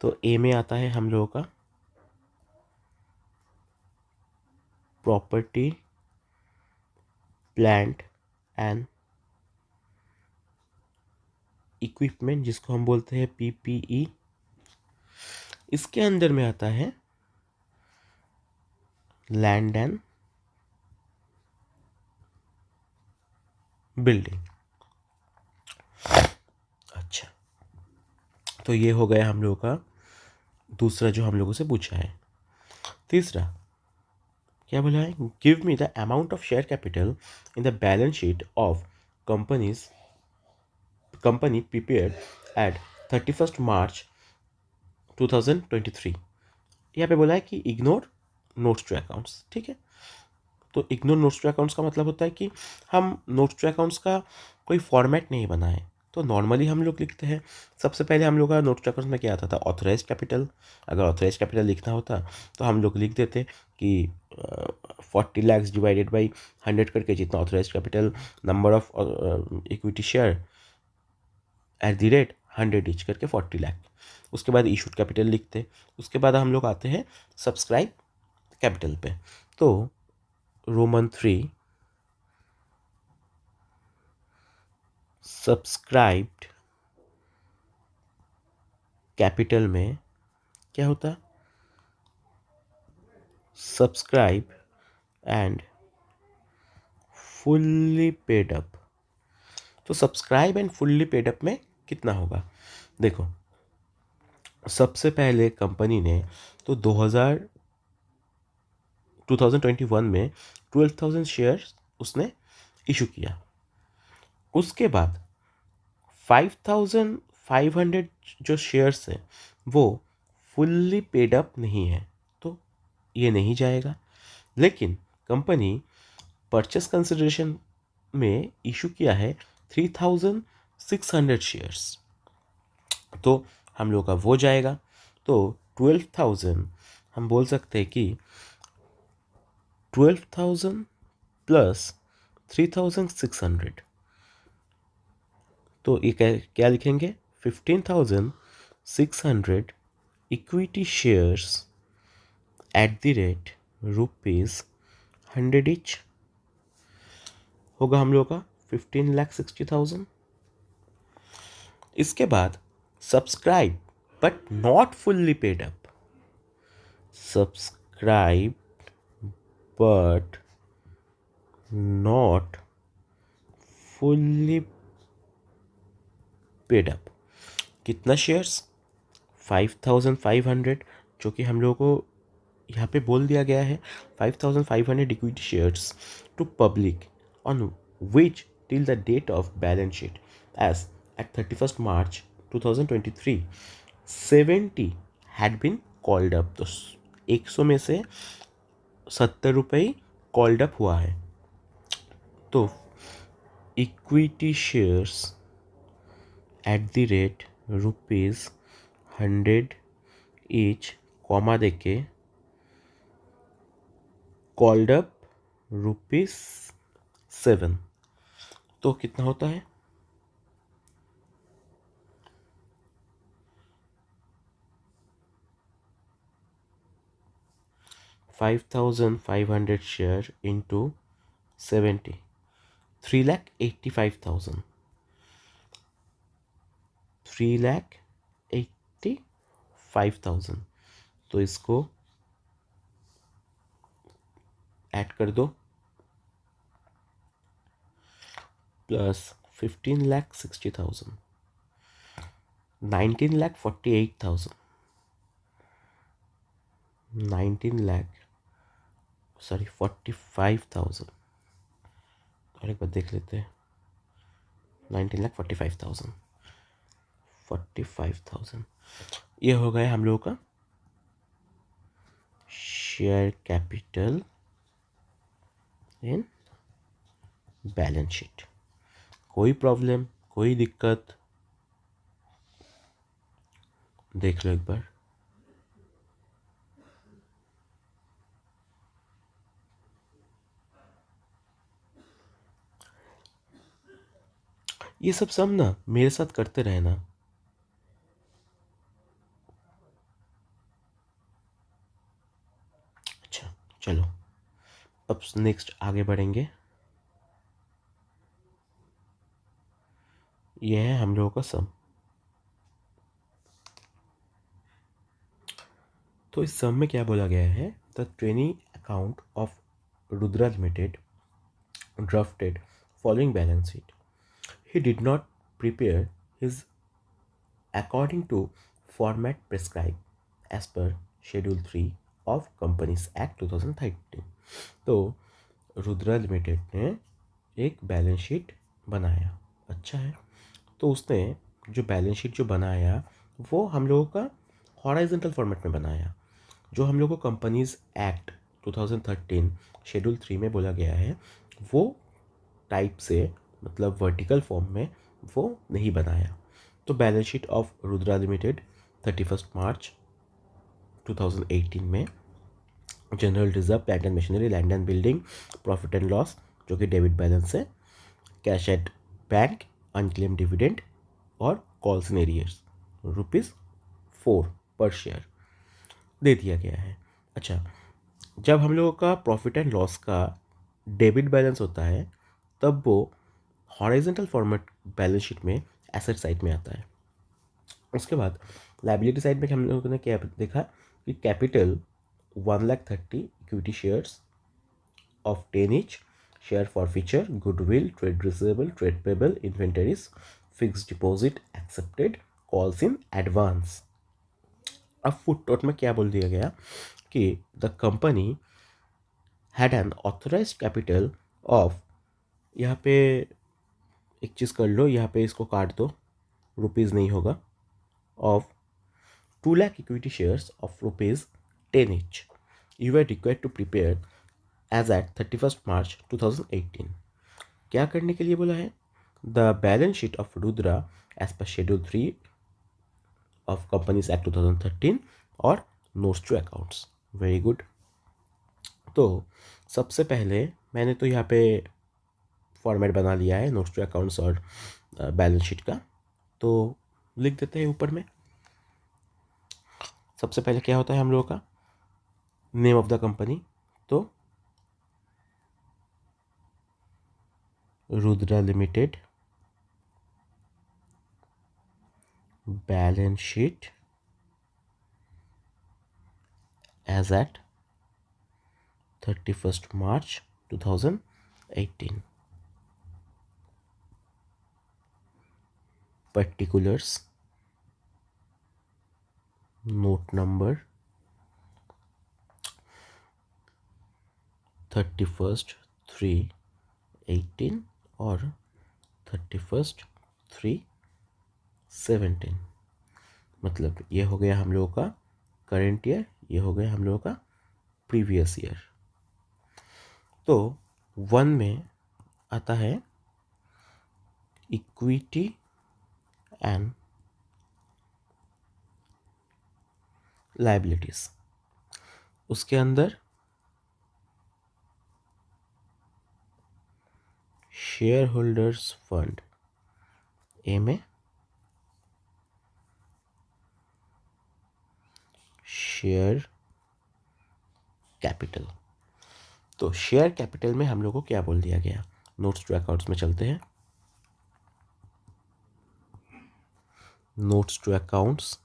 तो ए में आता है हम लोगों का प्रॉपर्टी प्लांट एंड इक्विपमेंट जिसको हम बोलते हैं पीपीई। इसके अंदर में आता है लैंड एंड बिल्डिंग। अच्छा, तो ये हो गया हम लोगों का दूसरा जो हम लोगों से पूछा है। तीसरा क्या बोला है, give me the amount of share capital in the balance sheet of company prepared at 31 March 2023। यहाँ पे बोला है कि इग्नोर नोट्स टू अकाउंट्स। ठीक है, तो इग्नोर नोट्स टू अकाउंट्स का मतलब होता है कि हम नोट्स टू अकाउंट्स का कोई फॉर्मेट नहीं बनाए। तो नॉर्मली हम लोग लिखते हैं, सबसे पहले हम लोग का नोट्स टू अकाउंट्स में क्या आता था, ऑथराइज कैपिटल। अगर ऑथराइज कैपिटल लिखना होता तो हम लोग लिख देते कि 40 लाख डिवाइडेड बाई 100 करके, जितना authorise capital, number of equity share at the rate 100 each करके 40 लाख। उसके बाद इशूड कैपिटल लिखते। उसके बाद हम लोग आते हैं सब्सक्राइब कैपिटल पे। तो रोमन 3 सब्सक्राइब्ड कैपिटल में क्या होता, subscribe and fully paid up. तो subscribe and fully paid up में कितना होगा, देखो सबसे पहले कंपनी ने तो 2021 में 12,000 शेयर उसने इशू किया। उसके बाद 5,500 जो शेयर्स हैं वो फुल्ली पेड अप नहीं है, तो ये नहीं जाएगा। लेकिन कंपनी परचेस कंसिडरेशन में इशू किया है 3,600 शेयर्स, तो हम लोग का वो जाएगा। तो 12,000 हम बोल सकते हैं कि 12,000 प्लस 3,600, तो ये क्या लिखेंगे, 15,600 equity shares at the rate ₹100 each होगा हम लोग का 15,60,000। इसके बाद subscribe but not fully paid up, subscribe but not fully paid up, कितना शेयर्स, 5,500, जो कि हम लोगों को यहाँ पे बोल दिया गया है 5,500 equity shares to public on which till the date of balance sheet as at 31 March 2023 70 had been called up. तो 100 में से 70 रुपये कॉल्ड अप हुआ है। तो equity shares at the rate ₹100 each comma देके कॉल्ड अप ₹7, तो कितना होता है, 5,500 शेयर इंटू 70, 3,85,000, 3,85,000। तो इसको ऐड कर दो, प्लस 15,60,000, 19,48,000, 45,000। और एक बार देख लेते हैं, 19,45,000, 45,000 ये हो गया हम लोगों का share capital in balance sheet. कोई प्रॉब्लम, कोई दिक्कत, देख लो एक बार। ये सब सम ना मेरे साथ करते रहना। अच्छा चलो, अब नेक्स्ट आगे बढ़ेंगे। ये है हम लोगों का सम। तो इस सम में क्या बोला गया है, the training account of Rudra limited drafted following balance sheet. He did not prepare his according to format prescribed as per Schedule 3 of Companies Act 2013. तो रुद्रा लिमिटेड ने एक बैलेंस शीट बनाया। अच्छा है, तो उसने जो बैलेंस शीट जो बनाया वो हम लोगों का हॉराइजेंटल फॉर्मेट में बनाया। जो हम लोग को कंपनीज एक्ट 2013 शेड्यूल 3 में बोला गया है वो टाइप से, मतलब वर्टिकल फॉर्म में वो नहीं बनाया। तो balance sheet of Rudra limited 31 मार्च 2018 में general reserve, plant and machinery, land and building, profit and loss जो कि डेबिट बैलेंस है, cash at bank, unclaim dividend और कॉल्स इन एरियर्स ₹4 पर शेयर दे दिया गया है। अच्छा, जब हम लोगों का प्रॉफिट एंड लॉस का डेबिट बैलेंस होता है तब वो हॉरिजॉन्टल फॉर्मेट बैलेंस शीट में एसेट साइड में आता है। उसके बाद लायबिलिटी साइड में हम लोगों ने क्या देखा कि capital 1,30,000 equity shares of 10 each, share forfeiture, goodwill, trade receivable, trade payable, inventories, fixed deposit accepted, calls in advance. अब फुटनोट में क्या बोल दिया गया कि the company had an authorised capital of, यहाँ पे एक चीज़ कर लो, यहाँ पे इसको काट दो, रुपीज़ नहीं होगा, of 2 lakh equity shares of ₹10 each. You were required to prepare as at 31st March 2018. क्या करने के लिए बोला है? The balance sheet of Rudra as per schedule 3 of companies act 2013 और notes to accounts. Very good. तो सबसे पहले मैंने तो यहाँ पे फॉर्मेट बना लिया है नोट्स टू अकाउंट्स और बैलेंस शीट का, तो लिख देते हैं ऊपर में। सबसे पहले क्या होता है हम लोगों का नेम ऑफ द कंपनी, तो Rudra limited, balance sheet as at 31st March 2018, particulars, note number 31/3/18 और 31/3/17। मतलब ये हो गया हम लोगों का करंट ईयर, ये हो गया हम लोगों का प्रीवियस ईयर। तो 1 में आता है इक्विटी एंड लायबिलिटीज, उसके अंदर शेयर होल्डर्स फंड, ए में शेयर कैपिटल। तो शेयर कैपिटल में हम लोग को क्या बोल दिया गया, नोट्स टू अकाउंट्स में चलते हैं। नोट्स टू अकाउंट्स,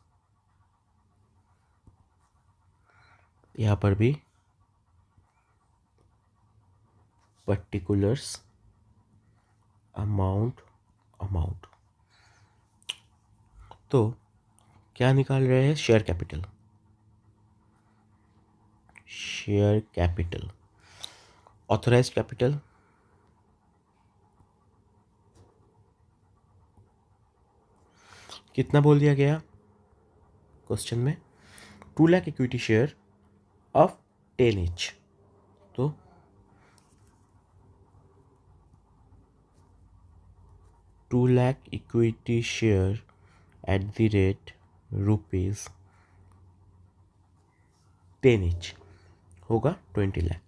यहाँ पर भी पर्टिकुलर्स, अमाउंट, तो क्या निकाल रहे हैं, शेयर कैपिटल, ऑथराइज्ड कैपिटल, कितना बोल दिया गया क्वेश्चन में, 2 lakh equity share of 10 each, तो 2 lakh equity share at the rate ₹10 each होगा 20 लाख।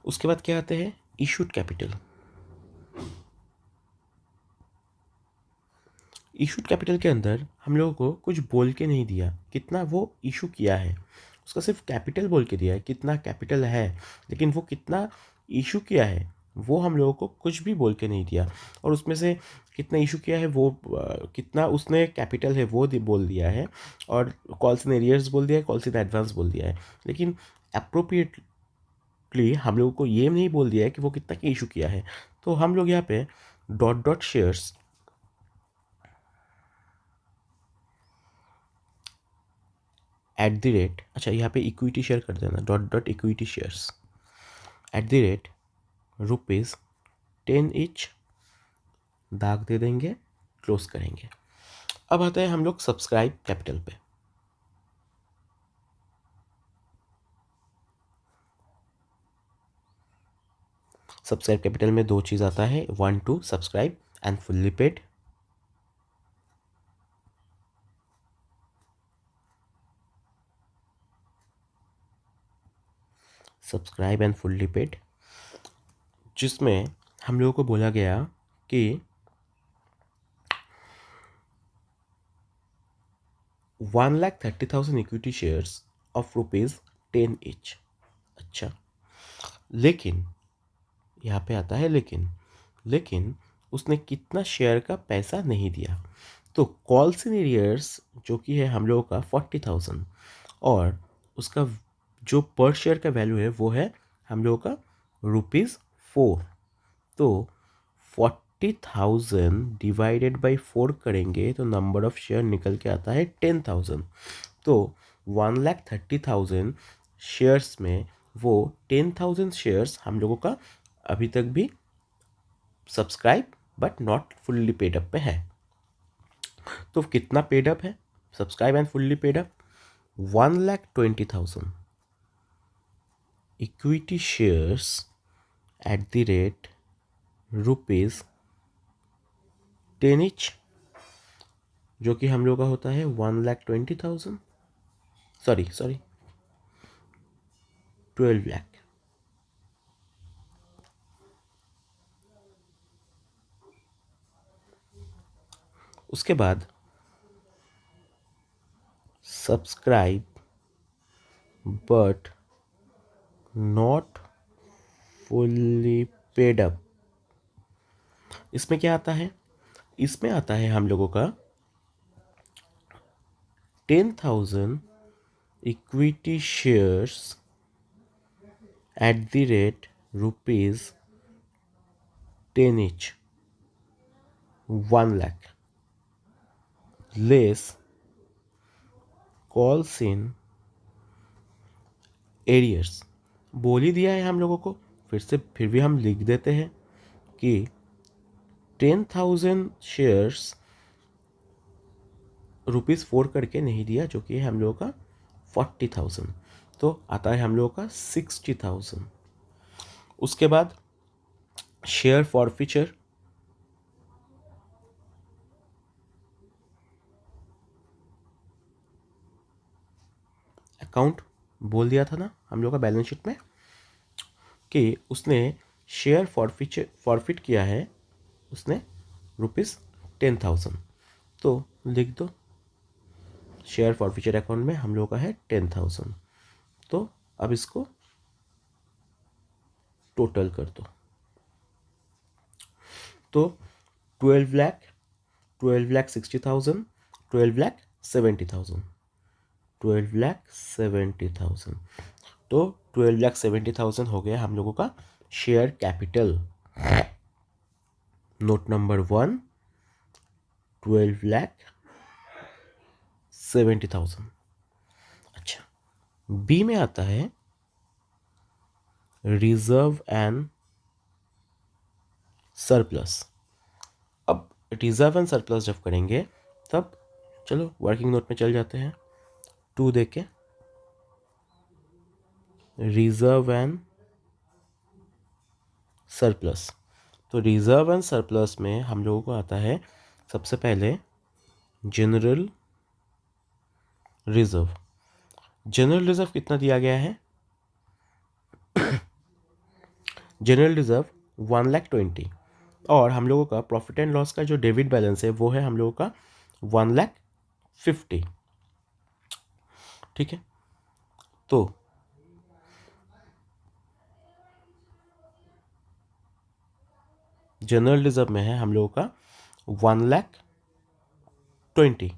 उसके बाद क्या आते हैं, इशूड कैपिटल। इशूड कैपिटल के अंदर हम लोगों को कुछ बोल के नहीं दिया कितना वो इशू किया है, उसका सिर्फ कैपिटल बोल के दिया है, कितना कैपिटल है, लेकिन वो कितना इशू किया है वो हम लोगों को कुछ भी बोल के नहीं दिया। और उसमें से कितना इशू किया है वो कितना उसने कैपिटल है वो बोल दिया है, और कॉल्स इन एरियर्स बोल दिया है, कॉल्स इन एडवांस बोल दिया है, लेकिन अप्रोप्रिएट एब्सोल्युटली हम लोगों को ये नहीं बोल दिया है कि वो कितना की इशू किया है। तो हम लोग यहाँ पे dot dot shares at the rate, अच्छा यहाँ पे इक्विटी शेयर कर देना, dot dot equity shares at the rate ₹10 each, दाग दे देंगे, क्लोज करेंगे। अब आता है हम लोग सब्सक्राइब कैपिटल पे। सब्सक्राइब कैपिटल में दो चीज़ आता है, 1 to subscribe and fully paid. Subscribe and fully paid, जिसमें हम लोगों को बोला गया कि 1,30,000 इक्विटी शेयर्स ऑफ ₹10 ईच। अच्छा, लेकिन यहाँ पे आता है लेकिन उसने कितना शेयर का पैसा नहीं दिया। तो कॉल सीनियर्स जो कि है हम लोगों का 40,000 और उसका जो पर शेयर का वैल्यू है वो है हम लोगों का ₹4। तो 40,000 डिवाइडेड बाई 4 करेंगे तो नंबर ऑफ शेयर निकल के आता है 10,000। तो 1,30,000 शेयर्स में वो 10,000 शेयर्स हम लोगों का अभी तक भी subscribe but not fully paid up पे है। तो कितना पेड अप है subscribe and fully paid up? 1,20,000 equity shares at the rate ₹10 each, जो कि हम लोग का होता है 1,20,000, सॉरी 12 लाख। उसके बाद subscribe but not fully paid up, इसमें क्या आता है? इसमें आता है हम लोगों का 10,000 equity shares at the rate ₹10 each, 1 lakh less calls in arrears. बोल ही दिया है हम लोगों को, फिर भी हम लिख देते हैं कि 10,000 शेयर्स ₹4 करके नहीं दिया, जो कि हम लोगों का 40,000। तो आता है हम लोगों का 60,000। उसके बाद शेयर फॉरफीचर, अकाउंट बोल दिया था ना हम लोग का बैलेंस शीट में कि उसने शेयर फॉरफिट किया है, उसने ₹10,000। तो लिख दो शेयर फॉरफीचर अकाउंट में हम लोग का है 10,000। तो अब इसको टोटल कर दो। तो 12 लाख, 12,60,000, 12,70,000, 12,70,000। तो 12,70,000 हो गया हम लोगों का शेयर कैपिटल। Note number 1, 12,70,000। अच्छा, बी में आता है रिजर्व एंड सरप्लस। अब रिजर्व एंड सरप्लस जब करेंगे तब चलो वर्किंग नोट में चल जाते हैं। 2 देके रिजर्व एंड सरप्लस। तो रिजर्व एंड सरप्लस में हम लोगों को आता है सबसे पहले जनरल रिजर्व। जनरल रिजर्व कितना दिया गया है? जनरल रिजर्व 1,20,000 और हम लोगों का प्रॉफिट एंड लॉस का जो डेबिट बैलेंस है वो है हम लोगों का 1,50,000। ठीक है, तो जनरल रिजर्व में है हम लोगों का 1,20,000।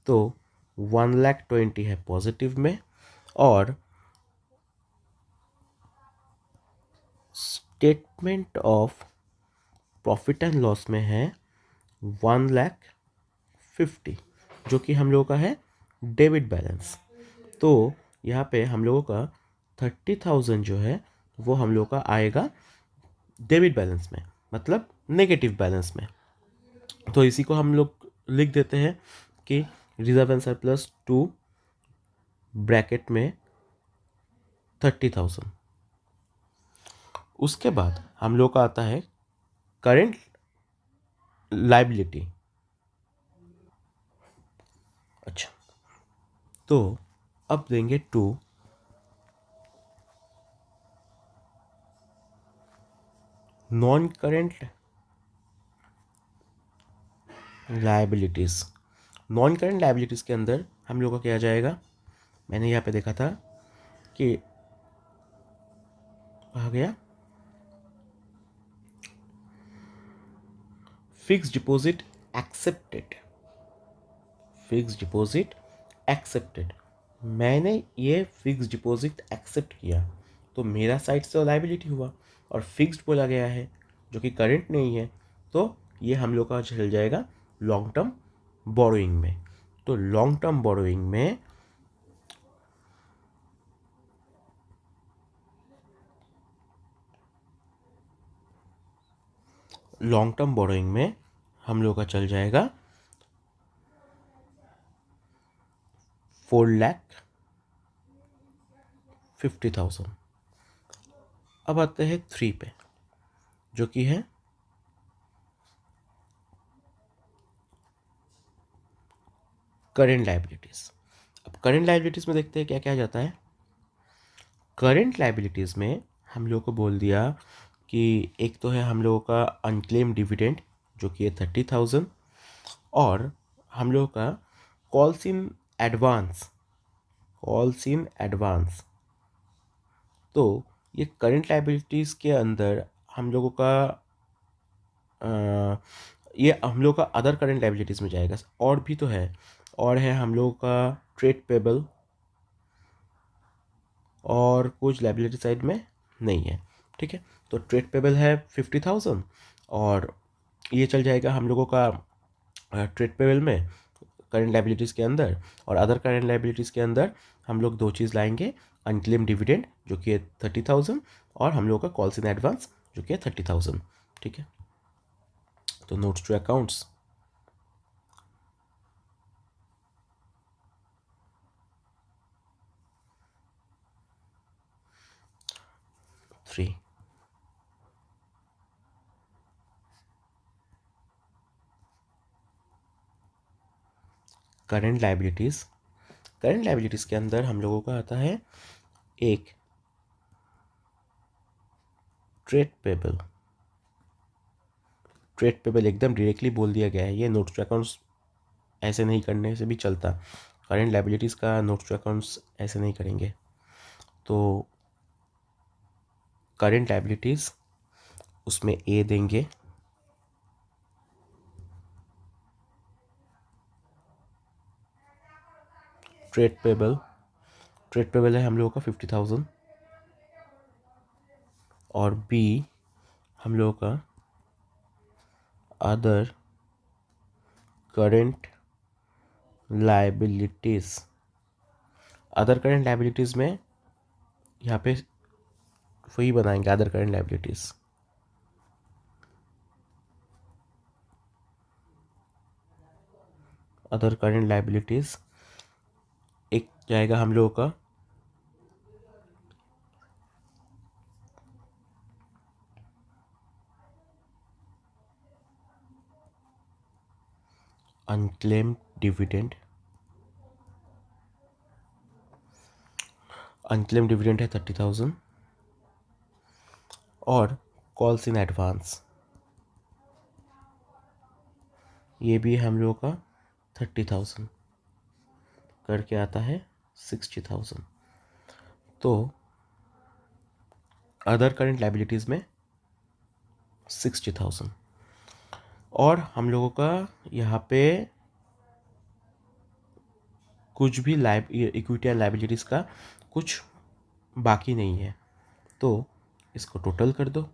तो 1,20,000 है पॉजिटिव में और statement of profit and loss में है 1,50,000 जो कि हम लोगों का है डेबिट बैलेंस। तो यहाँ पे हम लोगों का 30,000 जो है वो हम लोगों का आएगा डेबिट बैलेंस में, मतलब नेगेटिव बैलेंस में। तो इसी को हम लोग लिख देते हैं कि reserve and surplus to bracket में 30,000। उसके बाद हम लोग का आता है करेंट लाइबिलिटी। अच्छा, तो अब देंगे to non current liabilities. Non current liabilities के अंदर हम लोग का क्या आ जाएगा, मैंने यहाँ पे देखा था कि आ गया fix deposit accepted. Fix deposit accepted, मैंने ये फिक्स डिपॉजिट एक्सेप्ट किया तो मेरा साइड से लाइबिलिटी हुआ, और फिक्स्ड बोला गया है जो कि करंट नहीं है, तो ये हम लोग का चल जाएगा लॉन्ग टर्म बोरोइंग में। तो लॉन्ग टर्म बोरोइंग में हम लोग का चल जाएगा 4,50,000। अब आते हैं 3 पे जो कि है करेंट लाइबिलिटीज। अब करेंट लाइबिलिटीज में देखते हैं क्या क्या जाता है। करेंट लाइबिलिटीज में हम लोग को बोल दिया कि एक तो है हम लोगों का अनक्लेम डिविडेंड जो कि है 30,000, और हम लोगों का कॉल्स इन एडवांस। तो ये करंट लाइबिलिटीज़ के अंदर हम लोगों का ये हम लोग का अदर करंट लाइबिलिटीज़ में जाएगा। और भी तो है, और है हम लोगों का ट्रेड पेबल, और कुछ लाइबिलिटी साइड में नहीं है। ठीक है, तो ट्रेड पेबल है 50,000, और ये चल जाएगा हम लोगों का ट्रेड पेबल में करंट लाइबिलिटीज़ के अंदर। और अदर करंट लाइबिलिटीज़ के अंदर हम लोग दो चीज़ लाएंगे, अनक्लेम डिविडेंड जो कि है 30,000, और हम लोग का कॉल्स इन एडवांस जो कि है 30,000। ठीक है, तो notes to accounts. Three, current liabilities. Current liabilities के अंदर हम लोगों का आता है एक ट्रेड पेबल। ट्रेड पेबल एकदम डायरेक्टली बोल दिया गया है, ये नोट्स टू अकाउंट्स ऐसे नहीं करने से भी चलता। करंट लाइबिलिटीज़ का नोट्स टू अकाउंट्स ऐसे नहीं करेंगे। तो करंट लाइबिलिटीज़ उसमें ए देंगे, ट्रेड पेबल है हम लोगों का 50,000, और बी हम लोगों का other current liabilities. Other current liabilities में यहाँ पे वही बनाएंगे, other current liabilities. Other current liabilities एक जाएगा हम लोगों का अनक्लेम्ड डिविडेंड। अनक्लेम्ड डिविडेंड है 30,000, और कॉल्स इन एडवांस ये भी हम लोगों का 30,000 करके आता है 60,000। तो अदर करंट लाइबिलिटीज़ में 60,000, और हम लोगों का यहाँ पे कुछ भी इक्विटी एंड लाइबिलिटीज़ का कुछ बाकी नहीं है। तो इसको टोटल कर दो।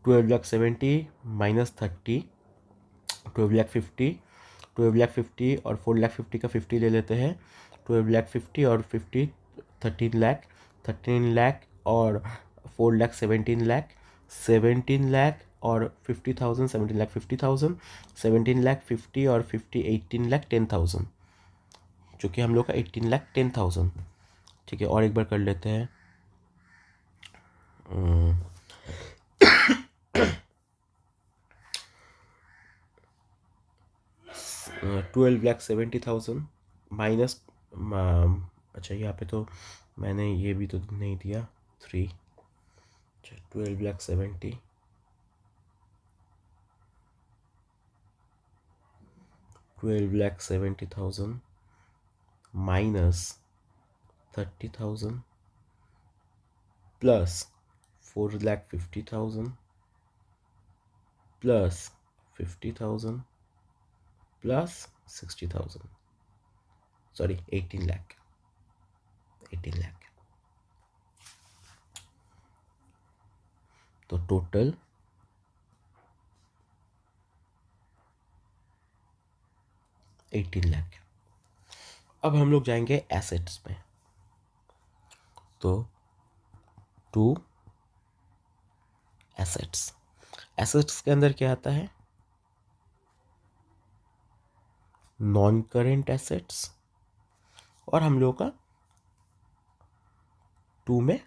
12,70,000 माइनस 30, 12,50,000, 12,50,000 और 4,50,000 का 50 ले लेते हैं। 12,50,000 और 50, 13 लाख, 13 लाख और 4,00,000, 17 लाख, 17 लाख और 50,000, 17,50,000, 17,50,000 और 50, 18,10,000, जो कि हम लोग का 18,10,000। ठीक है, और एक बार कर लेते हैं। 12,70,000 माइनस, अच्छा यहाँ पे तो मैंने ये भी तो नहीं दिया 3। अच्छा 12,70,000 12,70,000 minus 30,000 plus 4,50,000 plus 50,000 plus 60,000, sorry 18 lakh, 18 lakh. तो टोटल 18 लाख। अब हम लोग जाएंगे एसेट्स में। तो टू एसेट्स, एसेट्स के अंदर क्या आता है? नॉन करेंट एसेट्स, और हम लोग का टू में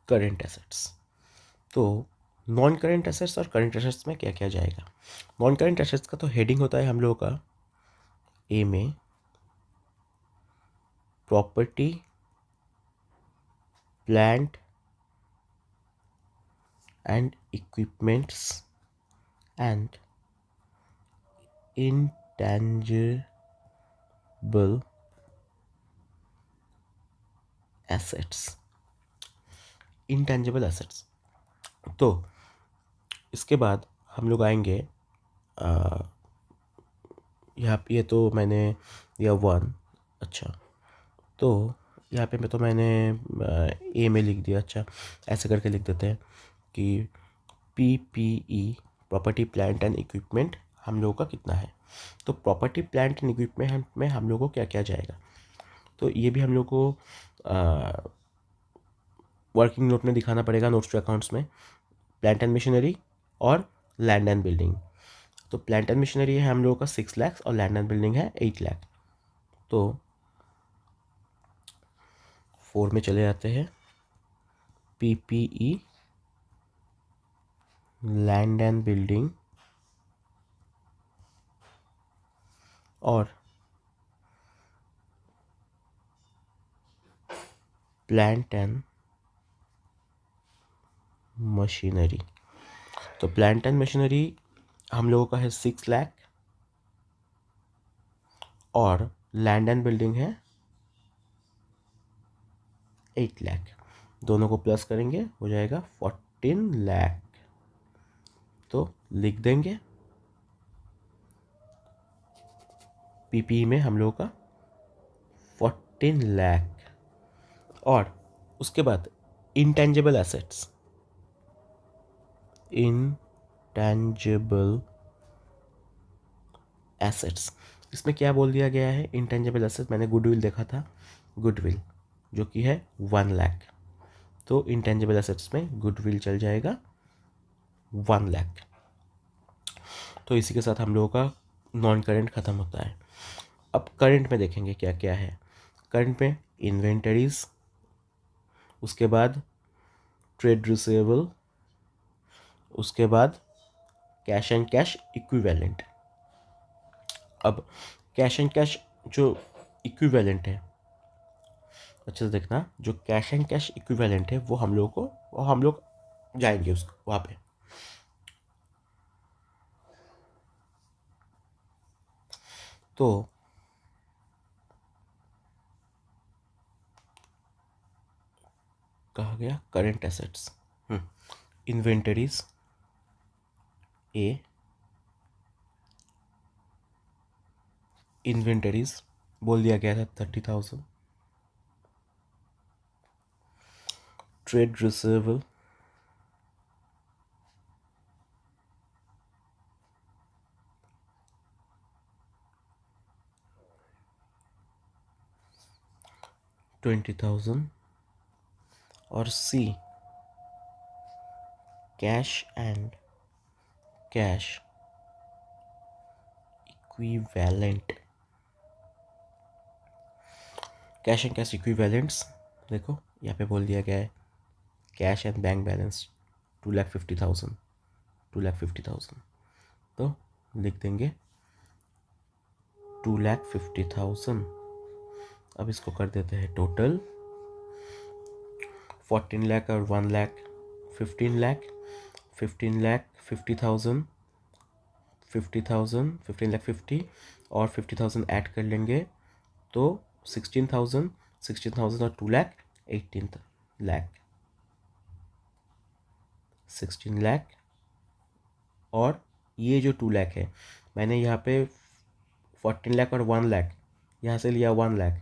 करेंट एसेट्स। तो नॉन करेंट एसेट्स और करेंट एसेट्स में क्या क्या जाएगा? नॉन करेंट एसेट्स का तो हेडिंग होता है हम लोगों का ए में property, plant and equipments and intangible assets, intangible assets। तो इसके बाद हम लोग आएंगे यहाँ पे, ये तो मैंने दिया 1। अच्छा, तो यहाँ पे तो मैंने ए में लिख दिया। अच्छा, ऐसे करके लिख देते हैं कि PPE property plant and equipment हम लोगों का कितना है। तो प्रॉपर्टी प्लांट एंड इक्विपमेंट में हम लोगों को क्या क्या जाएगा, तो ये भी हम लोग को वर्किंग नोट में दिखाना पड़ेगा, नोट्स टू अकाउंट्स में। प्लांट एंड मशीनरी और लैंड एंड बिल्डिंग। तो प्लांट एंड मशीनरी है हम लोगों का 6 लाख और लैंड एंड बिल्डिंग है 8 लाख। तो 4 में चले जाते हैं। PPE लैंड एंड बिल्डिंग और प्लांट एंड मशीनरी। तो प्लांट एंड मशीनरी हम लोगों का है 6 लाख और लैंड एंड बिल्डिंग है 8 लाख। दोनों को प्लस करेंगे हो जाएगा 14 लाख। तो लिख देंगे PPE में हम लोगों का 14 लाख। और उसके बाद इंटेंजिबल एसेट्स, इंटेंजिबल एसेट्स, इसमें क्या बोल दिया गया है? इंटेंजिबल एसेट्स मैंने गुडविल देखा था, गुडविल जो कि है 1 लाख। तो इंटेंजिबल एसेट्स में गुडविल चल जाएगा 1 लाख। तो इसी के साथ हम लोगों का नॉन करेंट ख़त्म होता है। अब करंट में देखेंगे क्या क्या है। करंट में इन्वेंटरीज, उसके बाद ट्रेड रिसीवेबल, उसके बाद कैश एंड कैश इक्विवेलेंट। अब कैश एंड कैश जो इक्विवेलेंट है, अच्छे से देखना, जो कैश एंड कैश इक्विवेलेंट है वो हम लोग जाएंगे उसको वहाँ पे। तो कहा गया current assets, inventories A, inventories बोल दिया गया था 30,000। ट्रेड रिसीवेबल 20,000 और C cash and cash equivalent. Cash and cash equivalents देखो यहाँ पे बोल दिया गया है कैश एंड बैंक बैलेंस 2,50,000 2,50,000। तो लिख देंगे 2,50,000। अब इसको कर देते हैं टोटल 14 लाख और 1 लाख 15 लाख 15 लाख 50,000 50,000 15 लाख 50 और 50,000 ऐड कर लेंगे तो 16,000 16,000 और 2 लाख 18 लाख 16 लाख। और ये जो 2 लाख है मैंने यहाँ पे 14 लाख और 1 लाख यहाँ से लिया 1 लाख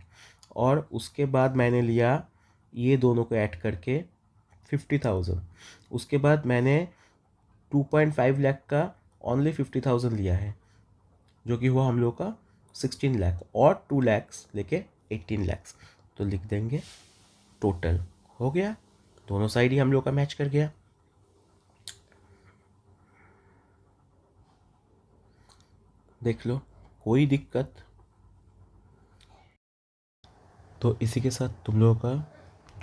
और उसके बाद मैंने लिया ये दोनों को ऐड करके 50,000। उसके बाद मैंने 2.5 लाख का ओनली 50,000 लिया है जो कि हुआ हम लोग का 16 लाख और 2 लैक्स लेके 18 लैक्स। तो लिख देंगे टोटल हो गया, दोनों साइड ही हम लोग का मैच कर गया। देख लो कोई दिक्कत। तो इसी के साथ तुम लोगों का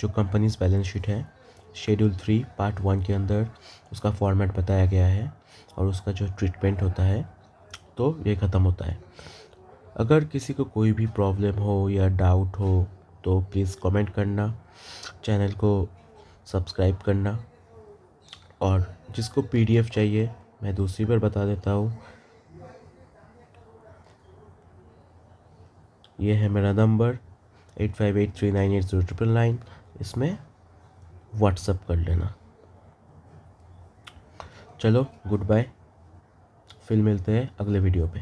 जो कंपनीज बैलेंस शीट है शेड्यूल 3 पार्ट 1 के अंदर उसका फॉर्मेट बताया गया है और उसका जो ट्रीटमेंट होता है तो ये ख़त्म होता है। अगर किसी को कोई भी प्रॉब्लम हो या डाउट हो तो प्लीज़ कमेंट करना, चैनल को सब्सक्राइब करना और जिसको पीडीएफ चाहिए मैं दूसरी बार बता देता हूँ, ये है मेरा नंबर 8583980999। इसमें व्हाट्सअप कर लेना। चलो गुड बाय, फिर मिलते हैं अगले वीडियो पे।